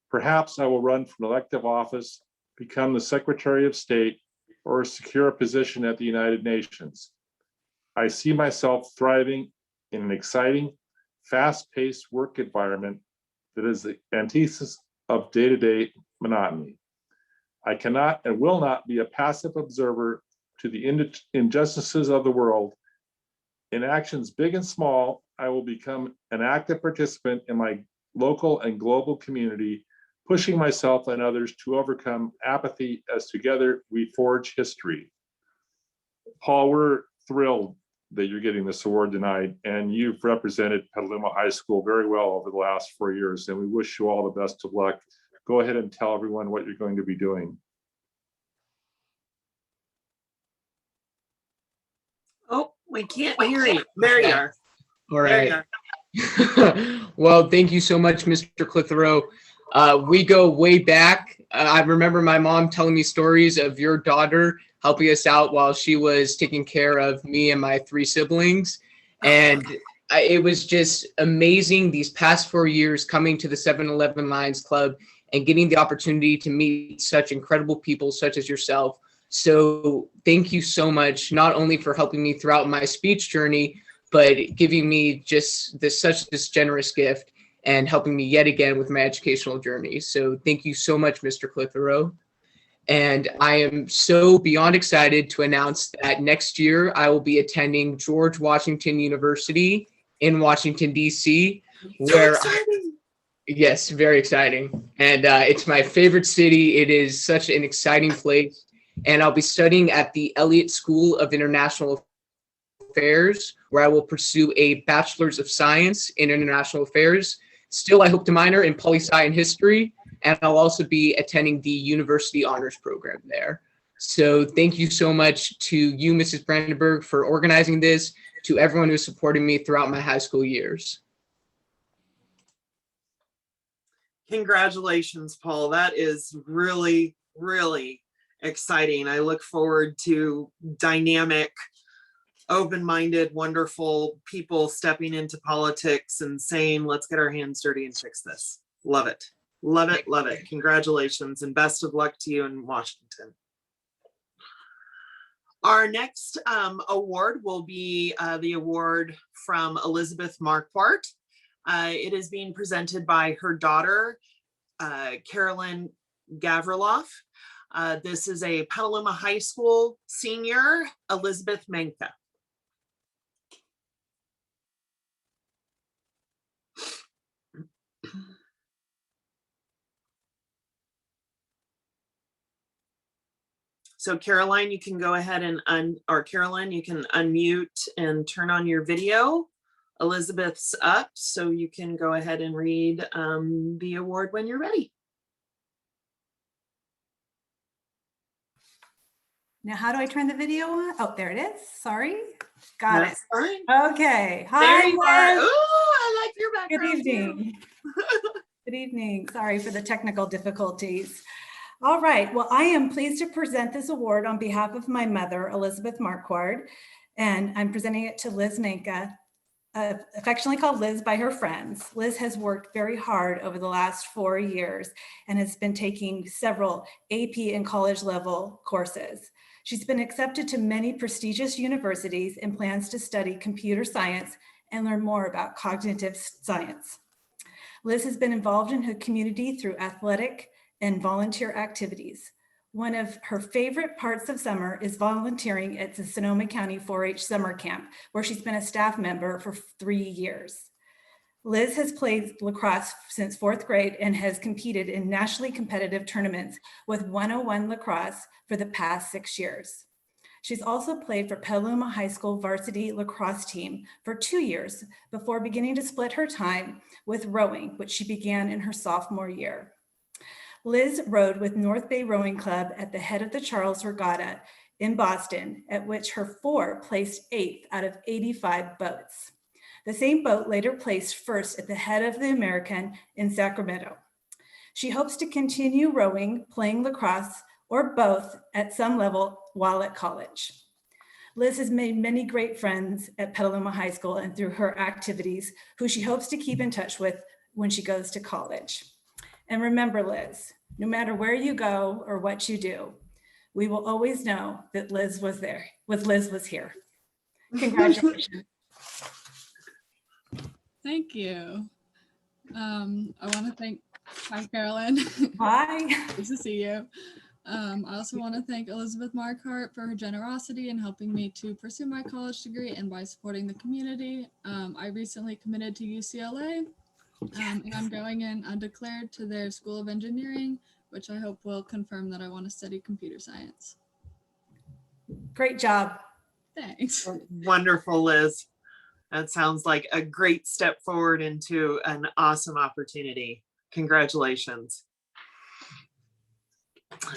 Perhaps I will run for an elective office, become the Secretary of State, or secure a position at the United Nations. I see myself thriving in an exciting, fast-paced work environment that is the antithesis of day-to-day monotony. I cannot and will not be a passive observer to the injustices of the world. In actions big and small, I will become an active participant in my local and global community, pushing myself and others to overcome apathy as together we forge history. Paul, we're thrilled that you're getting this award tonight, and you've represented Petaluma High School very well over the last 4 years, and we wish you all the best of luck. Go ahead and tell everyone what you're going to be doing. Oh, we can't hear you. There you are. All right. Well, thank you so much, Mr. Clitheroe. We go way back. I remember my mom telling me stories of your daughter helping us out while she was taking care of me and my 3 siblings. And it was just amazing these past 4 years coming to the 7-Eleven Lions Club and getting the opportunity to meet such incredible people such as yourself. So thank you so much, not only for helping me throughout my speech journey, but giving me just this generous gift and helping me yet again with my educational journey. So thank you so much, Mr. Clitheroe. And I am so beyond excited to announce that next year I will be attending George Washington University in Washington, D.C., where yes, very exciting. And it's my favorite city. It is such an exciting place. And I'll be studying at the Elliott School of International Affairs, where I will pursue a Bachelor's of Science in International Affairs. Still, I hope to minor in poli-sci and history, and I'll also be attending the University Honors Program there. So thank you so much to you, Mrs. Brandenburg, for organizing this, to everyone who supported me throughout my high school years. Congratulations, Paul. That is really, really exciting. I look forward to dynamic, open-minded, wonderful people stepping into politics and saying, let's get our hands dirty and fix this. Love it. Love it. Love it. Congratulations and best of luck to you in Washington. Our next award will be the award from Elizabeth Marquardt. It is being presented by her daughter, Carolyn Gavriloff. This is a Petaluma High School senior, Elizabeth Menka. So Caroline, you can go ahead and Carolyn, you can unmute and turn on your video. Elizabeth's up, so you can go ahead and read the award when you're ready. Now, how do I turn the video on? Oh, there it is. Sorry. Got That's it. fine. Okay. There Hi, you are. Liz. Oh, I like your background. Good evening. Good evening. Sorry for the technical difficulties. All right. Well, I am pleased to present this award on behalf of my mother, Elizabeth Marquardt, and I'm presenting it to Liz Menka, affectionately called Liz by her friends. Liz has worked very hard over the last 4 years and has been taking several AP and college level courses. She's been accepted to many prestigious universities and plans to study computer science and learn more about cognitive science. Liz has been involved in her community through athletic and volunteer activities. One of her favorite parts of summer is volunteering at the Sonoma County 4-H summer camp, where she's been a staff member for 3 years. Liz has played lacrosse since 4th grade and has competed in nationally competitive tournaments with 101 lacrosse for the past 6 years. She's also played for Petaluma High School varsity lacrosse team for 2 years before beginning to split her time with rowing, which she began in her sophomore year. Liz rowed with North Bay Rowing Club at the head of the Charles Regatta in Boston, at which her 4 placed 8th out of 85 boats. The same boat later placed 1st at the head of the American in Sacramento. She hopes to continue rowing, playing lacrosse, or both at some level while at college. Liz has made many great friends at Petaluma High School and through her activities, who she hopes to keep in touch with when she goes to college. And remember, Liz, no matter where you go or what you do, we will always know that Liz was there, Liz was here. Congratulations. Thank you. I want to thank, hi Carolyn. Hi. Nice to see you. I also want to thank Elizabeth Markhart for her generosity in helping me to pursue my college degree and by supporting the community. I recently committed to UCLA, and I'm going in undeclared to their School of Engineering, which I hope will confirm that I want to study computer science. Great job. Thanks. Wonderful, Liz. That sounds like a great step forward into an awesome opportunity. Congratulations.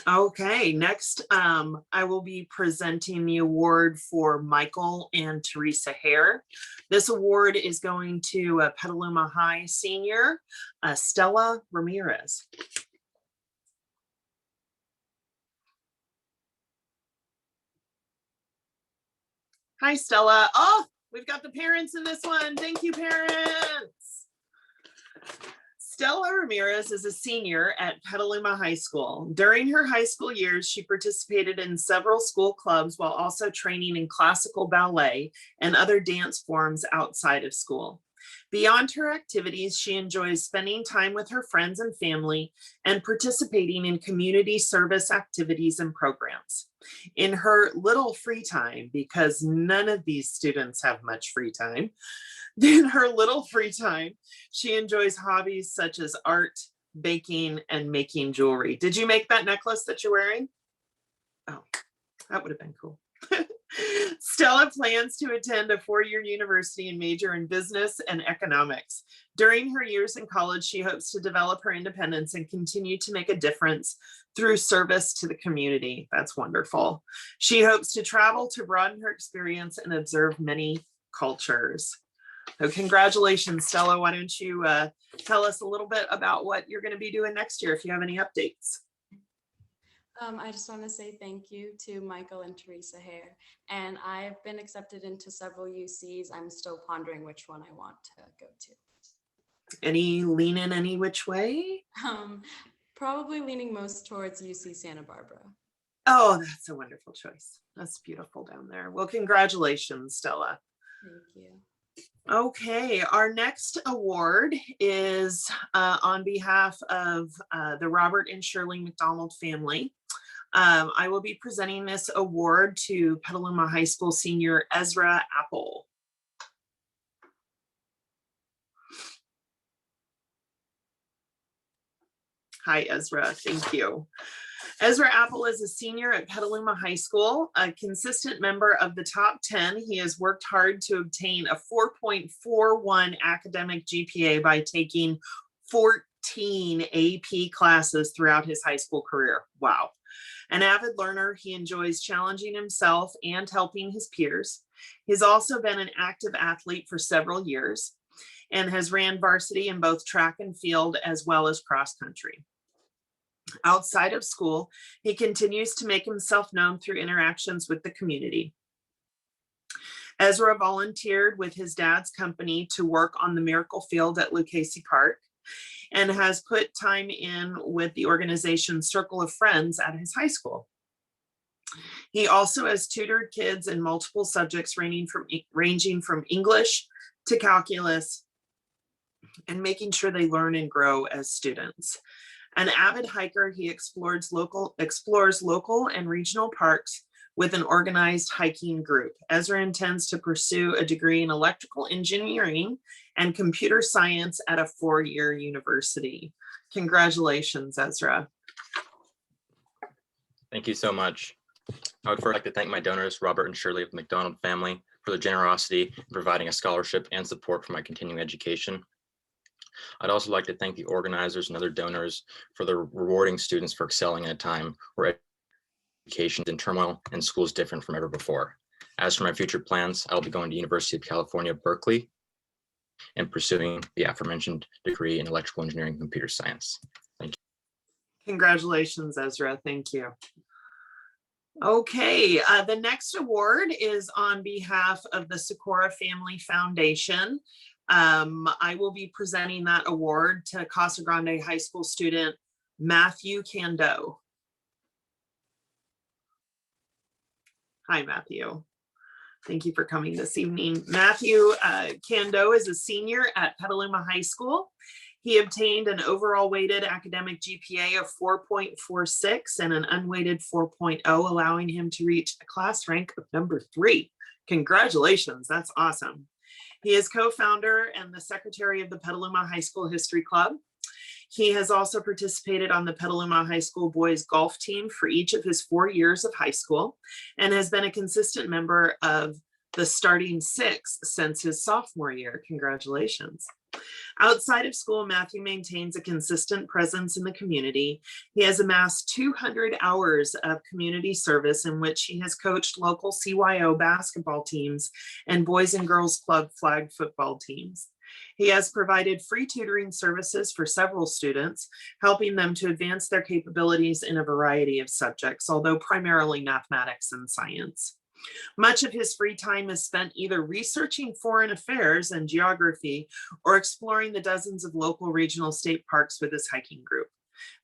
Okay, next I will be presenting the award for Michael and Teresa Hare. This award is going to Petaluma High senior Stella Ramirez. Hi, Stella. Oh, we've got the parents in this one. Thank you, parents. Stella Ramirez is a senior at Petaluma High School. During her high school years, she participated in several school clubs while also training in classical ballet and other dance forms outside of school. Beyond her activities, she enjoys spending time with her friends and family and participating in community service activities and programs. In her little free time, because none of these students have much free time, in her little free time, she enjoys hobbies such as art, baking, and making jewelry. Did you make that necklace that you're wearing? Oh, that would have been cool. Stella plans to attend a four-year university and major in business and economics. During her years in college, she hopes to develop her independence and continue to make a difference through service to the community. That's wonderful. She hopes to travel to broaden her experience and observe many cultures. So congratulations, Stella. Why don't you tell us a little bit about what you're going to be doing next year if you have any updates? I just want to say thank you to Michael and Teresa Hare. And I've been accepted into several UCs. I'm still pondering which one I want to go to. Any lean in any which way? Probably leaning most towards UC Santa Barbara. Oh, that's a wonderful choice. That's beautiful down there. Well, congratulations, Stella. Thank you. Okay, our next award is on behalf of the Robert and Shirley McDonald family. I will be presenting this award to Petaluma High School senior Ezra Apple. Hi, Ezra. Thank you. Ezra Apple is a senior at Petaluma High School, a consistent member of the top 10. He has worked hard to obtain a 4.41 academic GPA by taking 14 AP classes throughout his high school career. Wow. An avid learner, he enjoys challenging himself and helping his peers. He's also been an active athlete for several years and has ran varsity in both track and field as well as cross country. Outside of school, he continues to make himself known through interactions with the community. Ezra volunteered with his dad's company to work on the Miracle Field at Lucchese Park and has put time in with the organization Circle of Friends at his high school. He also has tutored kids in multiple subjects ranging from English to calculus and making sure they learn and grow as students. An avid hiker, he explores local and regional parks with an organized hiking group. Ezra intends to pursue a degree in electrical engineering and computer science at a four-year university. Congratulations, Ezra. Thank you so much. I would first like to thank my donors, Robert and Shirley of the McDonald family, for their generosity in providing a scholarship and support for my continuing education. I'd also like to thank the organizers and other donors for their rewarding students for excelling in a time where education is in turmoil and school is different from ever before. As for my future plans, I'll be going to University of California, Berkeley, and pursuing the aforementioned degree in electrical engineering and computer science. Thank you. Congratulations, Ezra. Thank you. Okay, the next award is on behalf of the Socorro Family Foundation. I will be presenting that award to Casa Grande High School student Matthew Cando. Hi, Matthew. Thank you for coming this evening. Matthew Kando is a senior at Petaluma High School. He obtained an overall weighted academic GPA of 4.46 and an unweighted 4.0, allowing him to reach a class rank of number 3. Congratulations, that's awesome. He is co-founder and the secretary of the Petaluma High School History Club. He has also participated on the Petaluma High School boys golf team for each of his 4 years of high school and has been a consistent member of the starting 6 since his sophomore year. Congratulations. Outside of school, Matthew maintains a consistent presence in the community. He has amassed 200 hours of community service in which he has coached local CYO basketball teams and Boys and Girls Club flag football teams. He has provided free tutoring services for several students, helping them to advance their capabilities in a variety of subjects, although primarily mathematics and science. Much of his free time is spent either researching foreign affairs and geography or exploring the dozens of local, regional, state parks with his hiking group.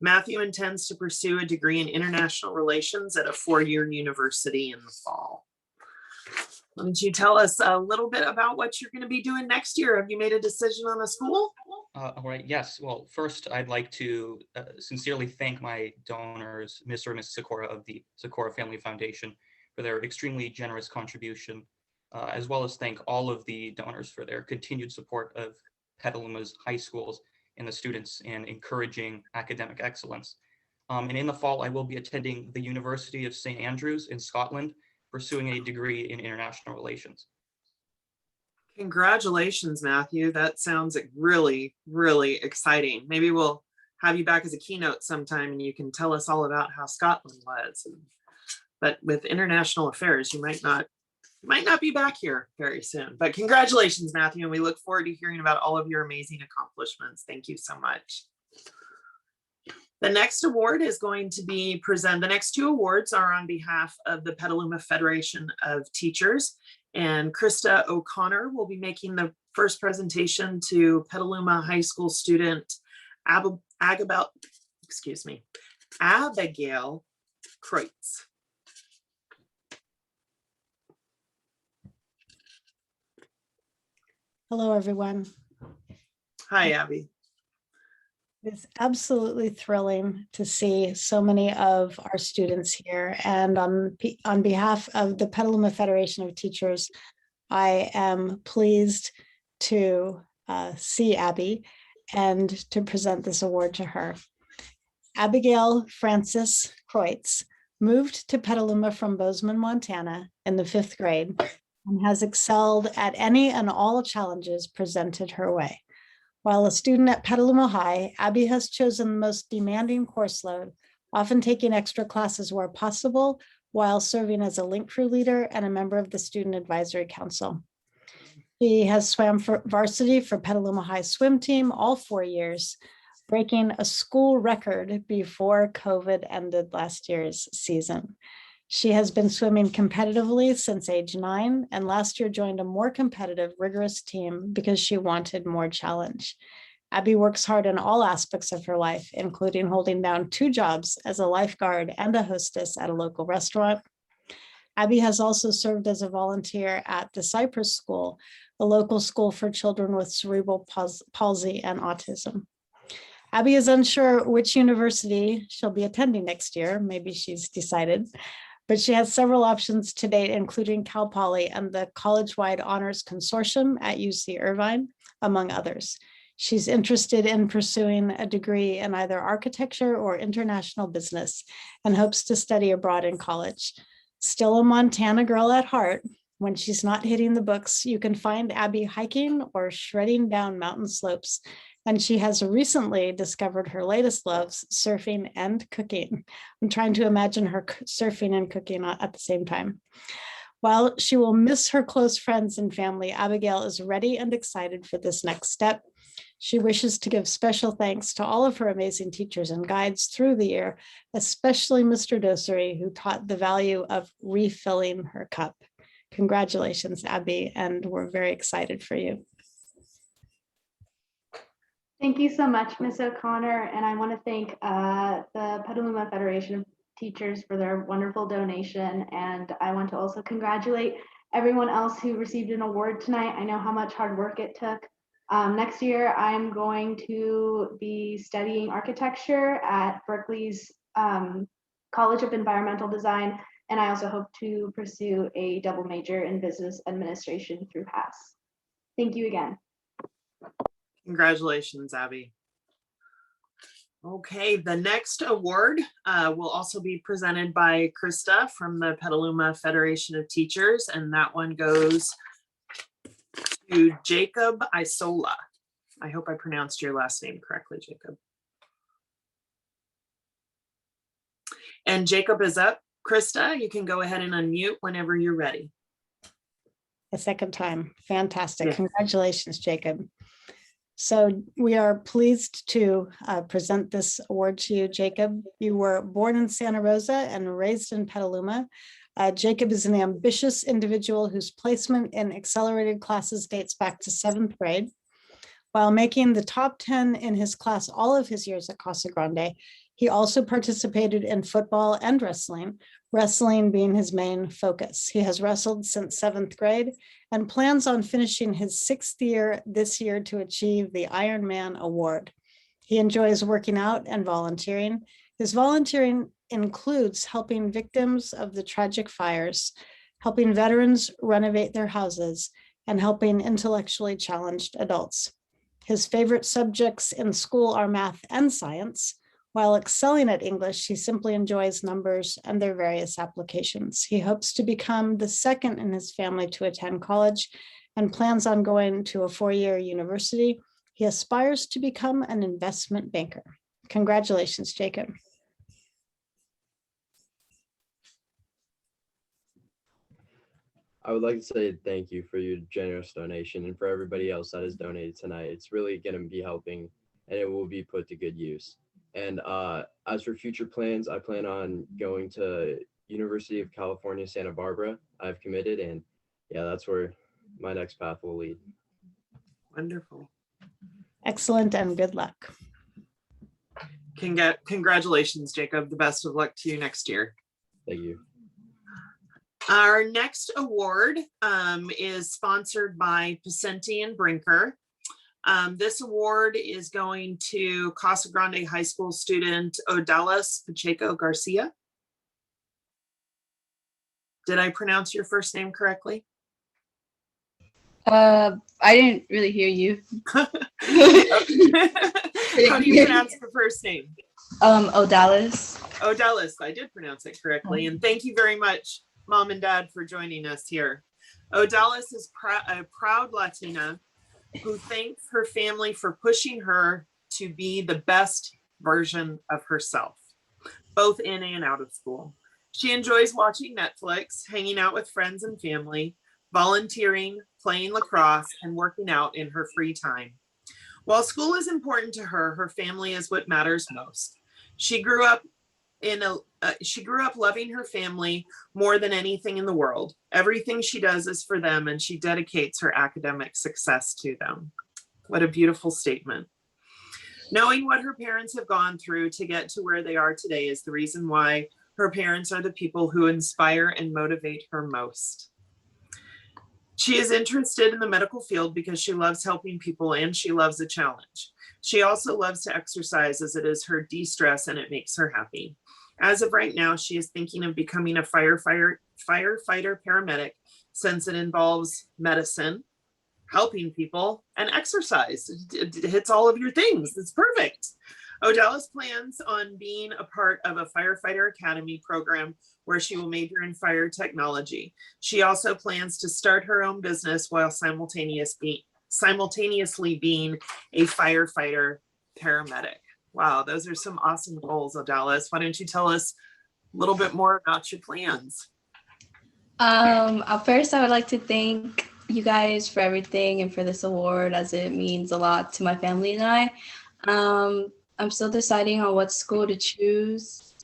Matthew intends to pursue a degree in international relations at a 4-year university in the fall. Why don't you tell us a little bit about what you're going to be doing next year? Have you made a decision on a school? All right, yes. Well, first, I'd like to sincerely thank my donors, Mr. and Mrs. Sikora of the Sikora Family Foundation, for their extremely generous contribution, as well as thank all of the donors for their continued support of Petaluma's high schools and the students in encouraging academic excellence. And in the fall, I will be attending the University of St. Andrews in Scotland, pursuing a degree in international relations. Congratulations, Matthew. That sounds really, really exciting. Maybe we'll have you back as a keynote sometime and you can tell us all about how Scotland was. But with international affairs, you might not be back here very soon. But congratulations, Matthew, and we look forward to hearing about all of your amazing accomplishments. Thank you so much. The next award is going to be the next 2 awards are on behalf of the Petaluma Federation of Teachers, and Krista O'Connor will be making the first presentation to Petaluma High School student Abigail Kreutz. Hello, everyone. Hi, Abby. It's absolutely thrilling to see so many of our students here. And on behalf of the Petaluma Federation of Teachers, I am pleased to see Abby and to present this award to her. Abigail Frances Kreutz moved to Petaluma from Bozeman, Montana in the 5th grade and has excelled at any and all challenges presented her way. While a student at Petaluma High, Abby has chosen the most demanding course load, often taking extra classes where possible, while serving as a link crew leader and a member of the Student Advisory Council. She has swam for varsity for Petaluma High swim team all 4 years, breaking a school record before COVID ended last year's season. She has been swimming competitively since age 9, and last year joined a more competitive, rigorous team because she wanted more challenge. Abby works hard in all aspects of her life, including holding down 2 jobs as a lifeguard and a hostess at a local restaurant. Abby has also served as a volunteer at the Cypress School, a local school for children with cerebral palsy and autism. Abby is unsure which university she'll be attending next year. Maybe she's decided. But she has several options to date, including Cal Poly and the College-Wide Honors Consortium at UC Irvine, among others. She's interested in pursuing a degree in either architecture or international business and hopes to study abroad in college. Still a Montana girl at heart, when she's not hitting the books, you can find Abby hiking or shredding down mountain slopes. And she has recently discovered her latest loves, surfing and cooking. I'm trying to imagine her surfing and cooking at the same time. While she will miss her close friends and family, Abigail is ready and excited for this next step. She wishes to give special thanks to all of her amazing teachers and guides through the year, especially Mr. Dosery, who taught the value of refilling her cup. Congratulations, Abby, and we're very excited for you. Thank you so much, Ms. O'Connor, and I want to thank the Petaluma Federation of Teachers for their wonderful donation, and I want to also congratulate everyone else who received an award tonight. I know how much hard work it took. Next year, I'm going to be studying architecture at Berkeley's College of Environmental Design, and I also hope to pursue a double major in business administration through HASS. Thank you again. Congratulations, Abby. Okay, the next award will also be presented by Krista from the Petaluma Federation of Teachers, and that one goes to Jacob Isola. I hope I pronounced your last name correctly, Jacob. And Jacob is up. Krista, you can go ahead and unmute whenever you're ready. A second time. Fantastic. Yeah. Congratulations, Jacob. So we are pleased to present this award to you, Jacob. You were born in Santa Rosa and raised in Petaluma. Jacob is an ambitious individual whose placement in accelerated classes dates back to 7th grade. While making the top 10 in his class all of his years at Casa Grande, he also participated in football and wrestling, wrestling being his main focus. He has wrestled since 7th grade and plans on finishing his 6th year this year to achieve the Ironman Award. He enjoys working out and volunteering. His volunteering includes helping victims of the tragic fires, helping veterans renovate their houses, and helping intellectually challenged adults. His favorite subjects in school are math and science. While excelling at English, he simply enjoys numbers and their various applications. He hopes to become the second in his family to attend college and plans on going to a 4-year university. He aspires to become an investment banker. Congratulations, Jacob. I would like to say thank you for your generous donation and for everybody else that has donated tonight. It's really going to be helping and it will be put to good use. And as for future plans, I plan on going to University of California, Santa Barbara. I've committed, and yeah, that's where my next path will lead. Wonderful. Excellent and good luck. Congratulations, Jacob. The best of luck to you next year. Thank you. Our next award is sponsored by Pacenti and Brinker. This award is going to Casa Grande High School student Odalis Pacheco Garcia. Did I pronounce your first name correctly? I didn't really hear you. How do you pronounce the first name? Odalis. Odalis, I did pronounce it correctly. And thank you very much, Mom and Dad, for joining us here. Odalis is a proud Latina who thanks her family for pushing her to be the best version of herself, both in and out of school. She enjoys watching Netflix, hanging out with friends and family, volunteering, playing lacrosse, and working out in her free time. While school is important to her, her family is what matters most. She grew up loving her family more than anything in the world. Everything she does is for them, and she dedicates her academic success to them. What a beautiful statement. Knowing what her parents have gone through to get to where they are today is the reason why her parents are the people who inspire and motivate her most. She is interested in the medical field because she loves helping people and she loves a challenge. She also loves to exercise as it is her de-stress and it makes her happy. As of right now, she is thinking of becoming a firefighter paramedic since it involves medicine, helping people, and exercise. It hits all of your things. It's perfect. Odalis plans on being a part of a firefighter academy program where she will major in fire technology. She also plans to start her own business while simultaneously being a firefighter paramedic. Wow, those are some awesome goals, Odalis. Why don't you tell us a little bit more about your plans? First, I would like to thank you guys for everything and for this award, as it means a lot to my family and I. I'm still deciding on what school to choose.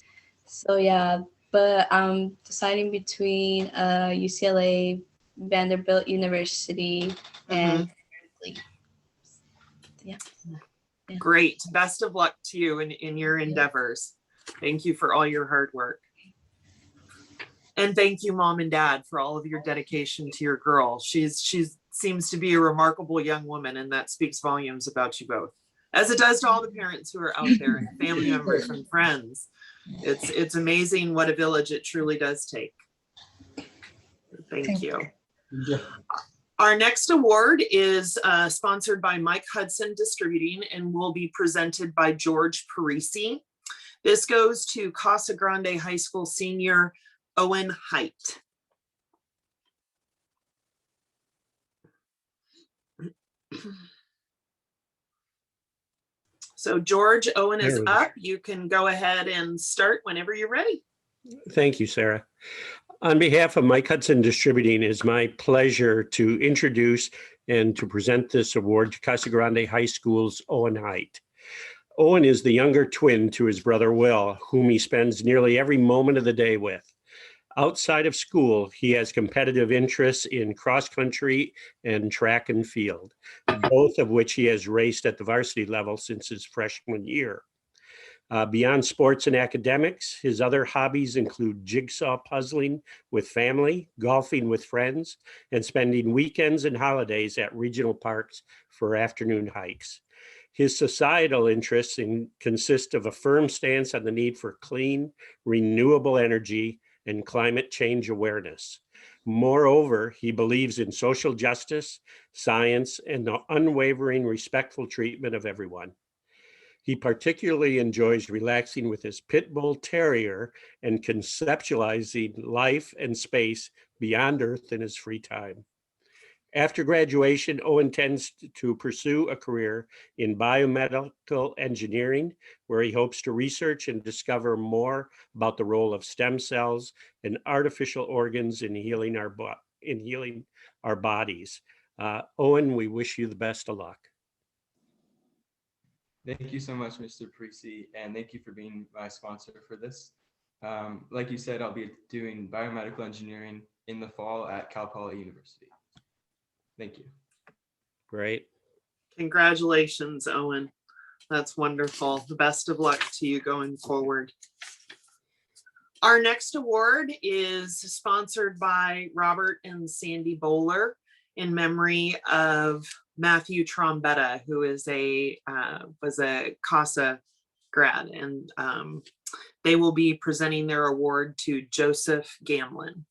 So yeah, but I'm deciding between UCLA, Vanderbilt University, and yeah. Great. Best of luck to you in your endeavors. Thank you for all your hard work. And thank you, Mom and Dad, for all of your dedication to your girl. She's seems to be a remarkable young woman, and that speaks volumes about you both, as it does to all the parents who are out there and family members and friends. It's amazing what a village it truly does take. Thank you. Our next award is sponsored by Mike Hudson Distributing and will be presented by George Parisi. This goes to Casa Grande High School senior Owen Height. So George, Owen is There we go. up. You can go ahead and start whenever you're ready. Thank you, Sarah. On behalf of Mike Hudson Distributing, it is my pleasure to introduce and to present this award to Casa Grande High School's Owen Height. Owen is the younger twin to his brother Will, whom he spends nearly every moment of the day with. Outside of school, he has competitive interests in cross country and track and field, both of which he has raced at the varsity level since his freshman year. Beyond sports and academics, his other hobbies include jigsaw puzzling with family, golfing with friends, and spending weekends and holidays at regional parks for afternoon hikes. His societal interests consist of a firm stance on the need for clean, renewable energy and climate change awareness. Moreover, he believes in social justice, science, and the unwavering respectful treatment of everyone. He particularly enjoys relaxing with his pit bull terrier and conceptualizing life and space beyond Earth in his free time. After graduation, Owen intends to pursue a career in biomedical engineering, where he hopes to research and discover more about the role of stem cells and artificial organs in healing our bodies. Owen, we wish you the best of luck. Thank you so much, Mr. Parisi, and thank you for being my sponsor for this. Like you said, I'll be doing biomedical engineering in the fall at Cal Poly University. Thank you. Great. Congratulations, Owen. That's wonderful. The best of luck to you going forward. Our next award is sponsored by Robert and Sandy Bowler in memory of Matthew Trombetta, who is was a CASA grad, and they will be presenting their award to Joseph Gamlin.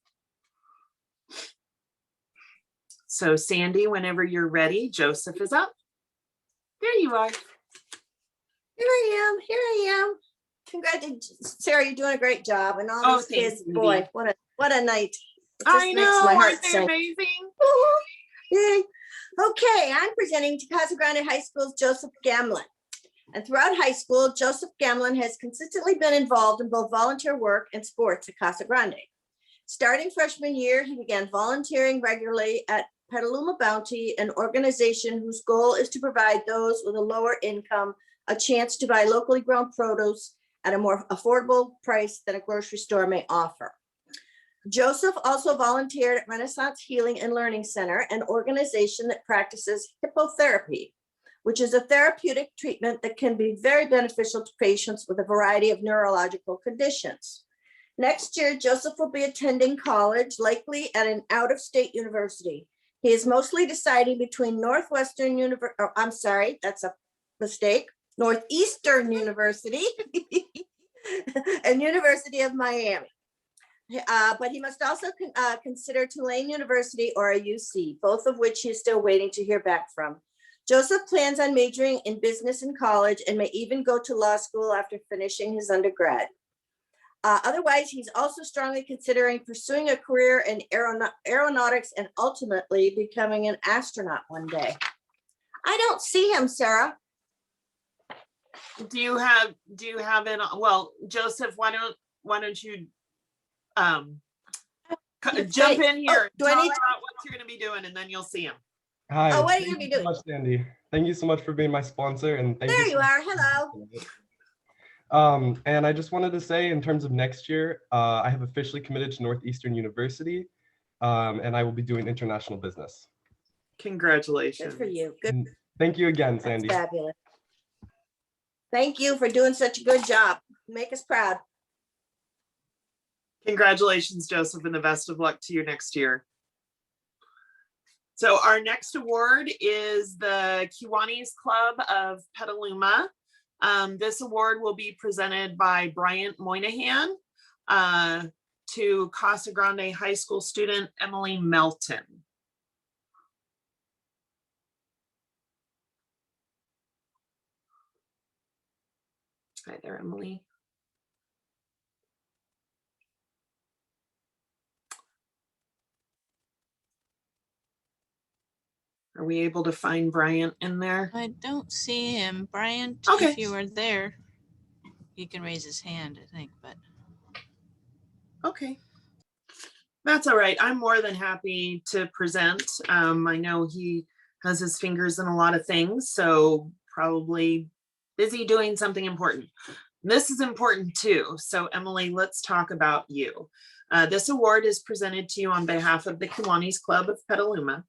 So Sandy, whenever you're ready, Joseph is up. There you are. Here I am. Congratulations, Sarah, you're doing a great job. And all these kids, boy, what a night. It just I makes know, my heart aren't they sing. amazing? Yay. Okay, I'm presenting to Casa Grande High School's Joseph Gamlin. And throughout high school, Joseph Gamlin has consistently been involved in both volunteer work and sports at Casa Grande. Starting freshman year, he began volunteering regularly at Petaluma Bounty, an organization whose goal is to provide those with a lower income a chance to buy locally grown produce at a more affordable price than a grocery store may offer. Joseph also volunteered at Renaissance Healing and Learning Center, an organization that practices hippotherapy, which is a therapeutic treatment that can be very beneficial to patients with a variety of neurological conditions. Next year, Joseph will be attending college, likely at an out-of-state university. He is mostly deciding between Northwestern University, I'm sorry, that's a mistake, Northeastern University and University of Miami. But he must also consider Tulane University or a UC, both of which he is still waiting to hear back from. Joseph plans on majoring in business in college and may even go to law school after finishing his undergrad. Otherwise, he's also strongly considering pursuing a career in aeronautics and ultimately becoming an astronaut one day. I don't see him, Sarah. Do you have it? Well, Joseph, why don't you jump in here? Do I Tell need us to- about what you're going to be doing, and then you'll see him. Hi. Oh, what are you thank gonna be so doing? much, Sandy. Thank you so much for being my sponsor, and thank There you. you are. Hello. And I just wanted to say, in terms of next year, I have officially committed to Northeastern University, and I will be doing international business. Congratulations. Good for you. Good. And thank you again, That's Sandy. fabulous. Thank you for doing such a good job. Make us proud. Congratulations, Joseph, and the best of luck to you next year. So our next award is the Kiwanis Club of Petaluma. This award will be presented by Bryant Moynihan to Casa Grande High School student Emily Melton. Hi there, Emily. Are we able to find Bryant in there? I don't see him. Bryant, Okay. if you are there, he can raise his hand, I think, but. Okay. That's all right. I'm more than happy to present. I know he has his fingers in a lot of things, so probably busy doing something important. This is important too. So Emily, let's talk about you. This award is presented to you on behalf of the Kiwanis Club of Petaluma.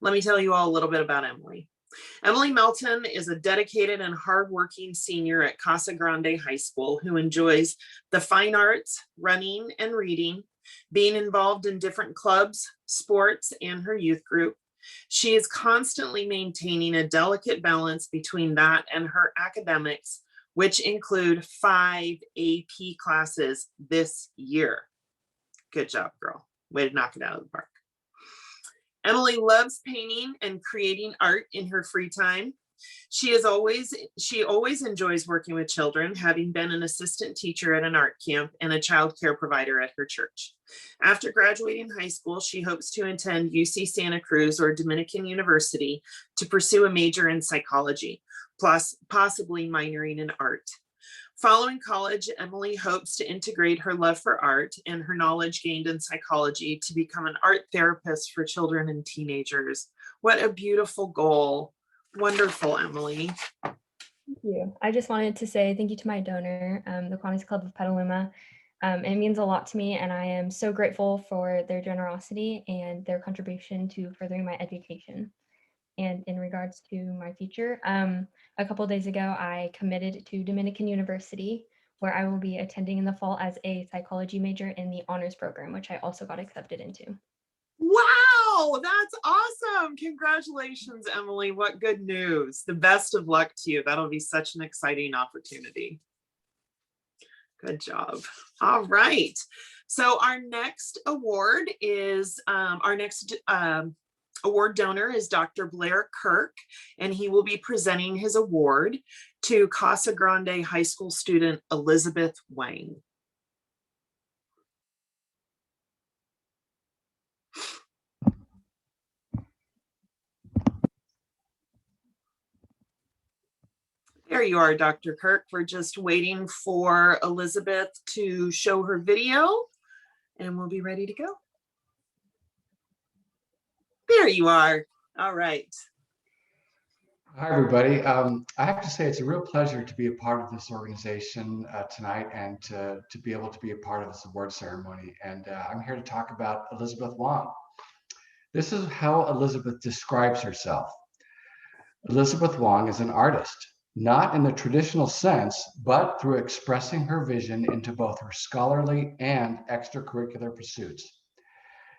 Let me tell you all a little bit about Emily. Emily Melton is a dedicated and hardworking senior at Casa Grande High School who enjoys the fine arts, running and reading, being involved in different clubs, sports, and her youth group. She is constantly maintaining a delicate balance between that and her academics, which include 5 AP classes this year. Good job, girl. Way to knock it out of the park. Emily loves painting and creating art in her free time. She always enjoys working with children, having been an assistant teacher at an art camp and a child care provider at her church. After graduating high school, she hopes to attend UC Santa Cruz or Dominican University to pursue a major in psychology, plus possibly minoring in art. Following college, Emily hopes to integrate her love for art and her knowledge gained in psychology to become an art therapist for children and teenagers. What a beautiful goal. Wonderful, Emily. Thank you. I just wanted to say thank you to my donor, the Kiwanis Club of Petaluma. It means a lot to me, and I am so grateful for their generosity and their contribution to furthering my education. And in regards to my future, a couple of days ago, I committed to Dominican University, where I will be attending in the fall as a psychology major in the honors program, which I also got accepted into. Wow, that's awesome. Congratulations, Emily. What good news. The best of luck to you. That'll be such an exciting opportunity. Good job. All right. So our next award is award donor is Dr. Blair Kirk, and he will be presenting his award to Casa Grande High School student Elizabeth Wang. There you are, Dr. Kirk. We're just waiting for Elizabeth to show her video, and we'll be ready to go. There you are. All right. Hi, everybody. I have to say it's a real pleasure to be a part of this organization tonight and to be able to be a part of this award ceremony. And I'm here to talk about Elizabeth Wang. This is how Elizabeth describes herself. Elizabeth Wang is an artist, not in the traditional sense, but through expressing her vision into both her scholarly and extracurricular pursuits.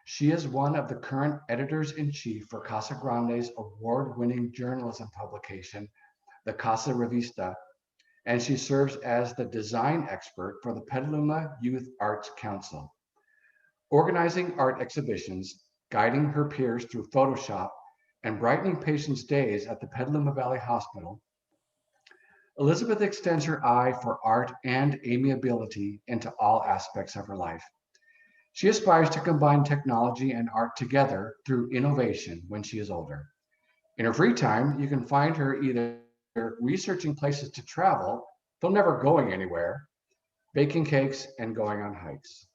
She is one of the current editors-in-chief for Casa Grande's award-winning journalism publication, the Casa Revista, and she serves as the design expert for the Petaluma Youth Arts Council. Organizing art exhibitions, guiding her peers through Photoshop, and brightening patients' days at the Petaluma Valley Hospital, Elizabeth extends her eye for art and amiability into all aspects of her life. She aspires to combine technology and art together through innovation when she is older. In her free time, you can find her either researching places to travel, though never going anywhere, baking cakes, and going on hikes.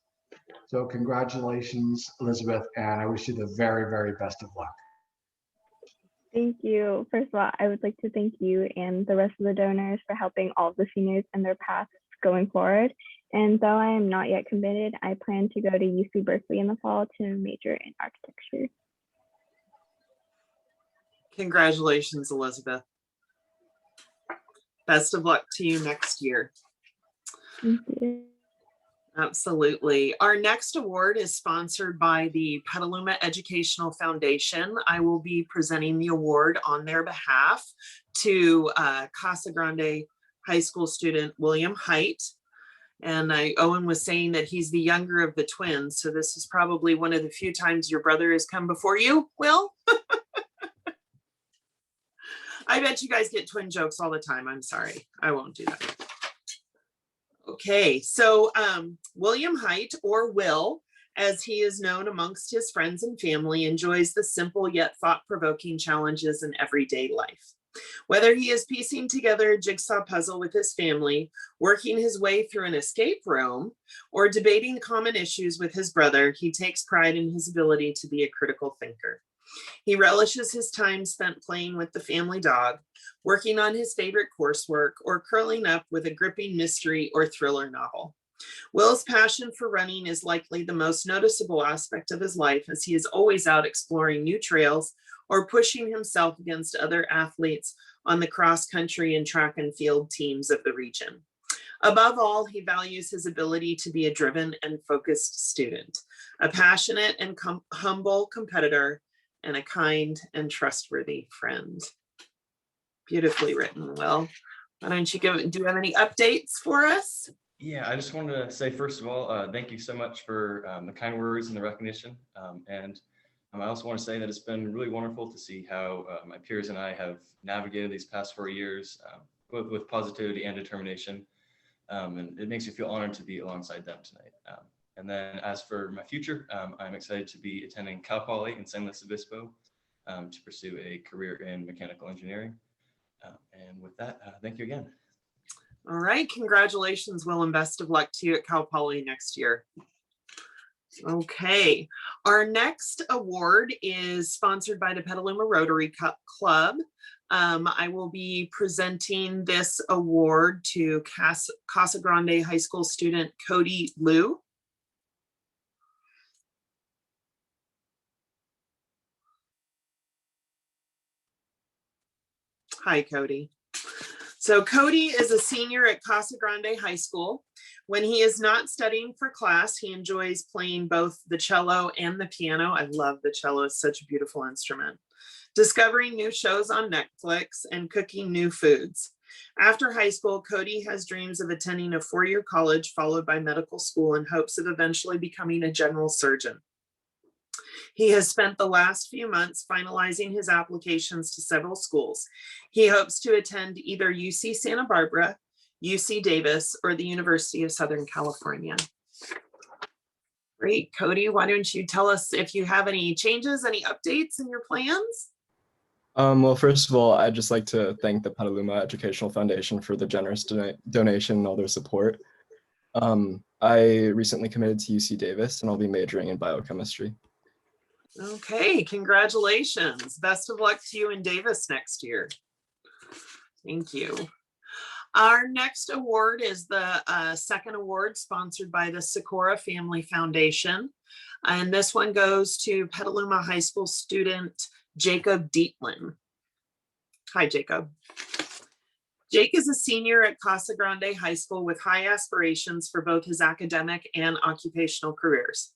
So congratulations, Elizabeth, and I wish you the very, very best of luck. Thank you. First of all, I would like to thank you and the rest of the donors for helping all of the seniors in their paths going forward. And though I am not yet committed, I plan to go to UC Berkeley in the fall to major in architecture. Congratulations, Elizabeth. Best of luck to you next year. Thank you. Absolutely. Our next award is sponsored by the Petaluma Educational Foundation. I will be presenting the award on their behalf to Casa Grande High School student William Height. And Owen was saying that he's the younger of the twins. So this is probably one of the few times your brother has come before you, Will. I bet you guys get twin jokes all the time. I'm sorry. I won't do that. Okay, so William Height, or Will, as he is known amongst his friends and family, enjoys the simple yet thought-provoking challenges in everyday life. Whether he is piecing together a jigsaw puzzle with his family, working his way through an escape room, or debating common issues with his brother, he takes pride in his ability to be a critical thinker. He relishes his time spent playing with the family dog, working on his favorite coursework, or curling up with a gripping mystery or thriller novel. Will's passion for running is likely the most noticeable aspect of his life, as he is always out exploring new trails or pushing himself against other athletes on the cross-country and track and field teams of the region. Above all, he values his ability to be a driven and focused student, a passionate and humble competitor, and a kind and trustworthy friend. Beautifully written, Will. Why don't you do you have any updates for us? Yeah, I just wanted to say, first of all, thank you so much for the kind words and the recognition. And I also want to say that it's been really wonderful to see how my peers and I have navigated these past 4 years with positivity and determination. And it makes me feel honored to be alongside them tonight. And then as for my future, I'm excited to be attending Cal Poly in San Luis Obispo to pursue a career in mechanical engineering. And with that, thank you again. All right, congratulations, Will, and best of luck to you at Cal Poly next year. Okay, our next award is sponsored by the Petaluma Rotary Club. I will be presenting this award to Casa Grande High School student Cody Liu. Hi, Cody. So Cody is a senior at Casa Grande High School. When he is not studying for class, he enjoys playing both the cello and the piano. I love the cello, it's such a beautiful instrument. Discovering new shows on Netflix and cooking new foods. After high school, Cody has dreams of attending a 4-year college followed by medical school in hopes of eventually becoming a general surgeon. He has spent the last few months finalizing his applications to several schools. He hopes to attend either UC Santa Barbara, UC Davis, or the University of Southern California. Great, Cody, why don't you tell us if you have any changes, any updates in your plans? Well, first of all, I'd just like to thank the Petaluma Educational Foundation for the generous donation and all their support. I recently committed to UC Davis and I'll be majoring in biochemistry. Okay, congratulations. Best of luck to you in Davis next year. Thank you. Our next award is the second award sponsored by the Socorro Family Foundation. And this one goes to Petaluma High School student Jacob Dietlin. Hi, Jacob. Jake is a senior at Casa Grande High School with high aspirations for both his academic and occupational careers.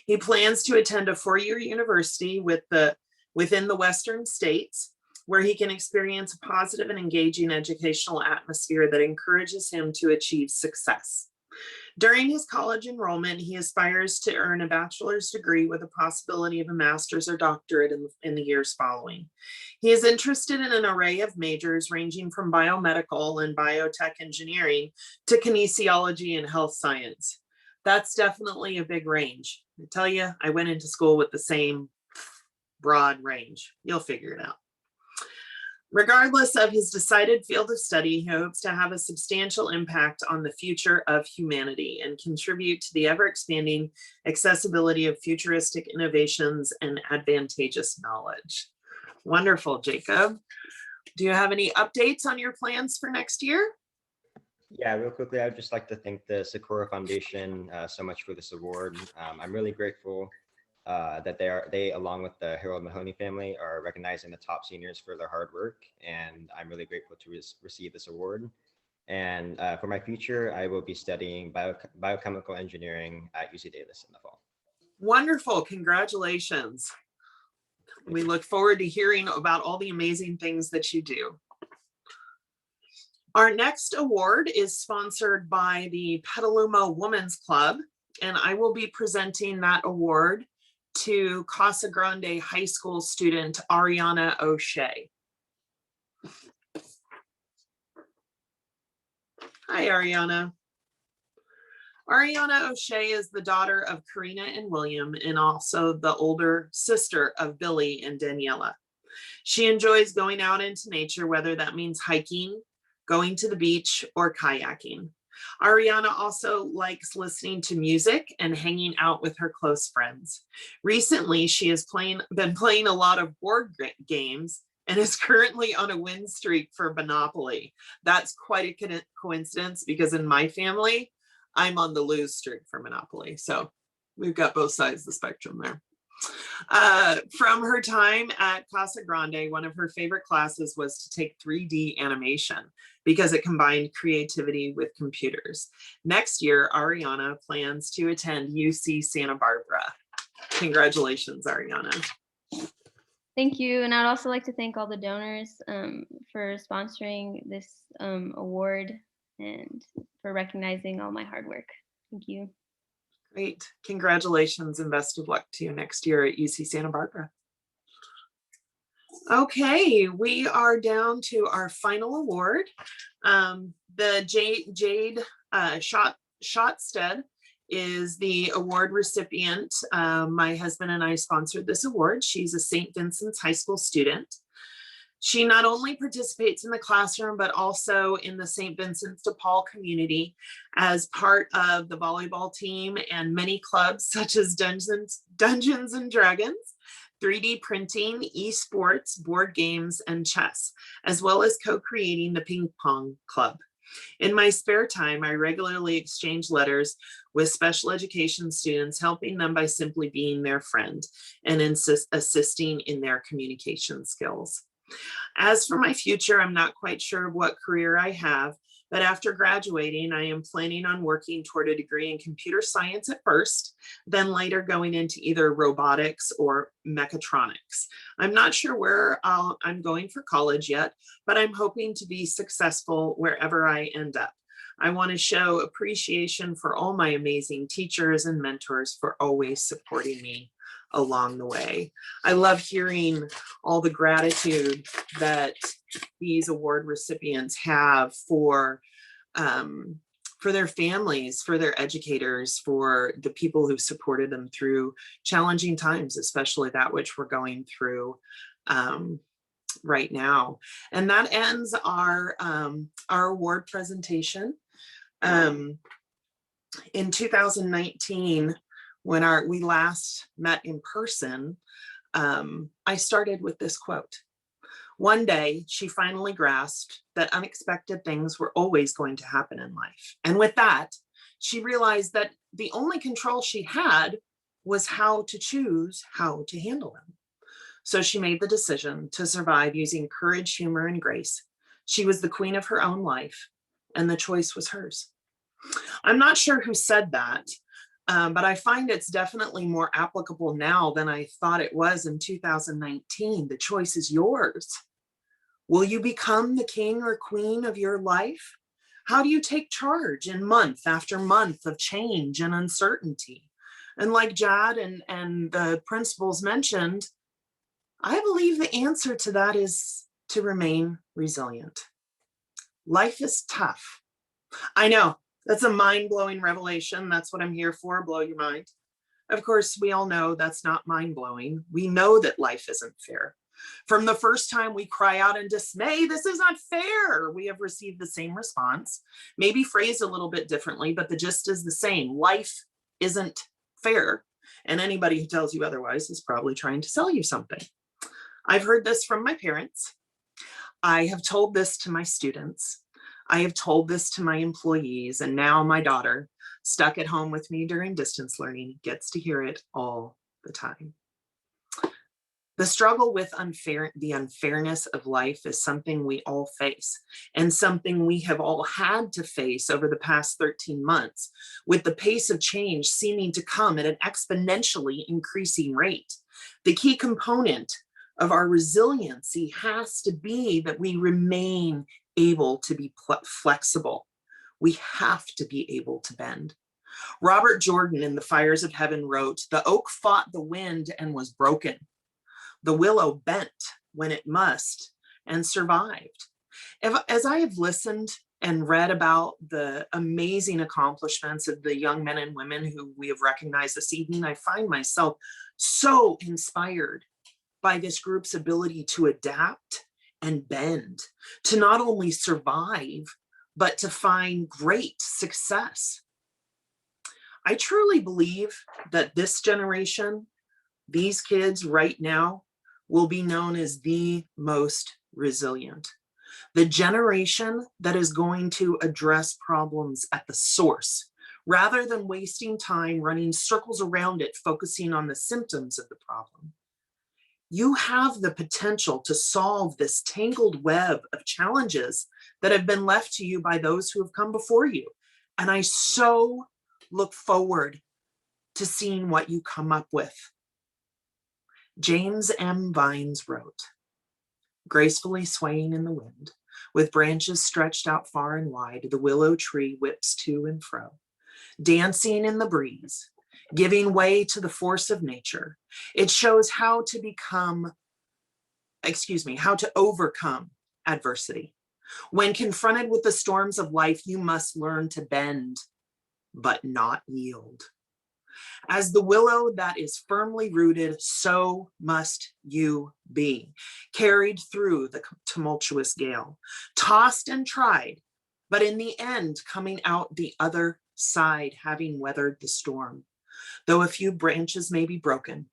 He plans to attend a 4-year university within the Western states, where he can experience a positive and engaging educational atmosphere that encourages him to achieve success. During his college enrollment, he aspires to earn a bachelor's degree with a possibility of a master's or doctorate in the years following. He is interested in an array of majors ranging from biomedical and biotech engineering to kinesiology and health science. That's definitely a big range. I tell you, I went into school with the same broad range. You'll figure it out. Regardless of his decided field of study, he hopes to have a substantial impact on the future of humanity and contribute to the ever-expanding accessibility of futuristic innovations and advantageous knowledge. Wonderful, Jacob. Do you have any updates on your plans for next year? Yeah, real quickly, I would just like to thank the Socorro Foundation so much for this award. I'm really grateful that they, along with the Harold Mahoney family, are recognizing the top seniors for their hard work. And I'm really grateful to receive this award. And for my future, I will be studying biochemical engineering at UC Davis in the fall. Wonderful. Congratulations. We look forward to hearing about all the amazing things that you do. Our next award is sponsored by the Petaluma Women's Club, and I will be presenting that award to Casa Grande High School student Ariana O'Shea. Hi, Ariana. Ariana O'Shea is the daughter of Karina and William, and also the older sister of Billy and Daniela. She enjoys going out into nature, whether that means hiking, going to the beach, or kayaking. Ariana also likes listening to music and hanging out with her close friends. Recently, she has been playing a lot of board games and is currently on a win streak for Monopoly. That's quite a coincidence because in my family, I'm on the lose streak for Monopoly. So we've got both sides of the spectrum there. From her time at Casa Grande, one of her favorite classes was to take 3D animation because it combined creativity with computers. Next year, Ariana plans to attend UC Santa Barbara. Congratulations, Ariana. Thank you. And I'd also like to thank all the donors for sponsoring this award and for recognizing all my hard work. Thank you. Great. Congratulations and best of luck to you next year at UC Santa Barbara. Okay, we are down to our final award. The Jade Schottstead is the award recipient. My husband and I sponsored this award. She's a St. Vincent's High School student. She not only participates in the classroom, but also in the St. Vincent's de Paul community as part of the volleyball team and many clubs such as Dungeons and Dragons, 3D printing, esports, board games, and chess, as well as co-creating the ping pong club. In my spare time, I regularly exchange letters with special education students, helping them by simply being their friend and assisting in their communication skills. As for my future, I'm not quite sure what career I have, but after graduating, I am planning on working toward a degree in computer science at first, then later going into either robotics or mechatronics. I'm not sure where I'm going for college yet, but I'm hoping to be successful wherever I end up. I want to show appreciation for all my amazing teachers and mentors for always supporting me along the way. I love hearing all the gratitude that these award recipients have for their families, for their educators, for the people who supported them through challenging times, especially that which we're going through right now. And that ends our award presentation. In 2019, when we last met in person, I started with this quote. One day, she finally grasped that unexpected things were always going to happen in life. And with that, she realized that the only control she had was how to choose how to handle them. So she made the decision to survive using courage, humor, and grace. She was the queen of her own life, and the choice was hers. I'm not sure who said that, but I find it's definitely more applicable now than I thought it was in 2019. The choice is yours. Will you become the king or queen of your life? How do you take charge in month after month of change and uncertainty? And like Jad and the principals mentioned, I believe the answer to that is to remain resilient. Life is tough. I know. That's a mind-blowing revelation. That's what I'm here for, blow your mind. Of course, we all know that's not mind-blowing. We know that life isn't fair. From the first time we cry out in dismay, this is not fair, we have received the same response, maybe phrased a little bit differently, but the gist is the same. Life isn't fair. And anybody who tells you otherwise is probably trying to sell you something. I've heard this from my parents. I have told this to my students. I have told this to my employees, and now my daughter, stuck at home with me during distance learning, gets to hear it all the time. The struggle with the unfairness of life is something we all face, and something we have all had to face over the past 13 months, with the pace of change seeming to come at an exponentially increasing rate. The key component of our resiliency has to be that we remain able to be flexible. We have to be able to bend. Robert Jordan in The Fires of Heaven wrote, "The oak fought the wind and was broken. The willow bent when it must and survived." As I have listened and read about the amazing accomplishments of the young men and women who we have recognized this evening, I find myself so inspired by this group's ability to adapt and bend, to not only survive, but to find great success. I truly believe that this generation, these kids right now, will be known as the most resilient. The generation that is going to address problems at the source, rather than wasting time running circles around it, focusing on the symptoms of the problem. You have the potential to solve this tangled web of challenges that have been left to you by those who have come before you. And I so look forward to seeing what you come up with. James M. Vines wrote, "Gracefully swaying in the wind, with branches stretched out far and wide, the willow tree whips to and fro, dancing in the breeze, giving way to the force of nature. It shows how to overcome adversity. When confronted with the storms of life, you must learn to bend, but not yield. As the willow that is firmly rooted, so must you be, carried through the tumultuous gale, tossed and tried, but in the end, coming out the other side, having weathered the storm. Though a few branches may be broken,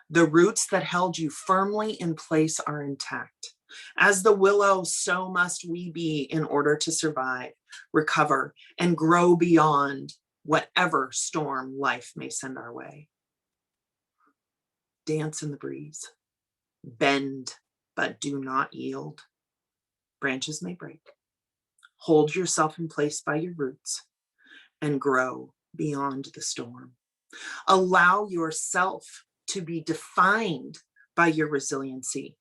the roots that held you firmly in place are intact. As the willow, so must we be in order to survive, recover, and grow beyond whatever storm life may send our way. Dance in the breeze, bend, but do not yield. Branches may break. Hold yourself in place by your roots and grow beyond the storm. Allow yourself to be defined by your resiliency,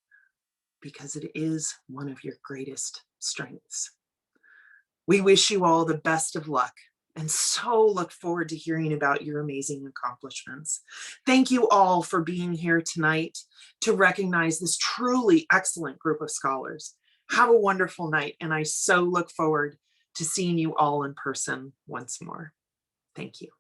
because it is one of your greatest strengths." We wish you all the best of luck and so look forward to hearing about your amazing accomplishments. Thank you all for being here tonight to recognize this truly excellent group of scholars. Have a wonderful night, and I so look forward to seeing you all in person once more. Thank you.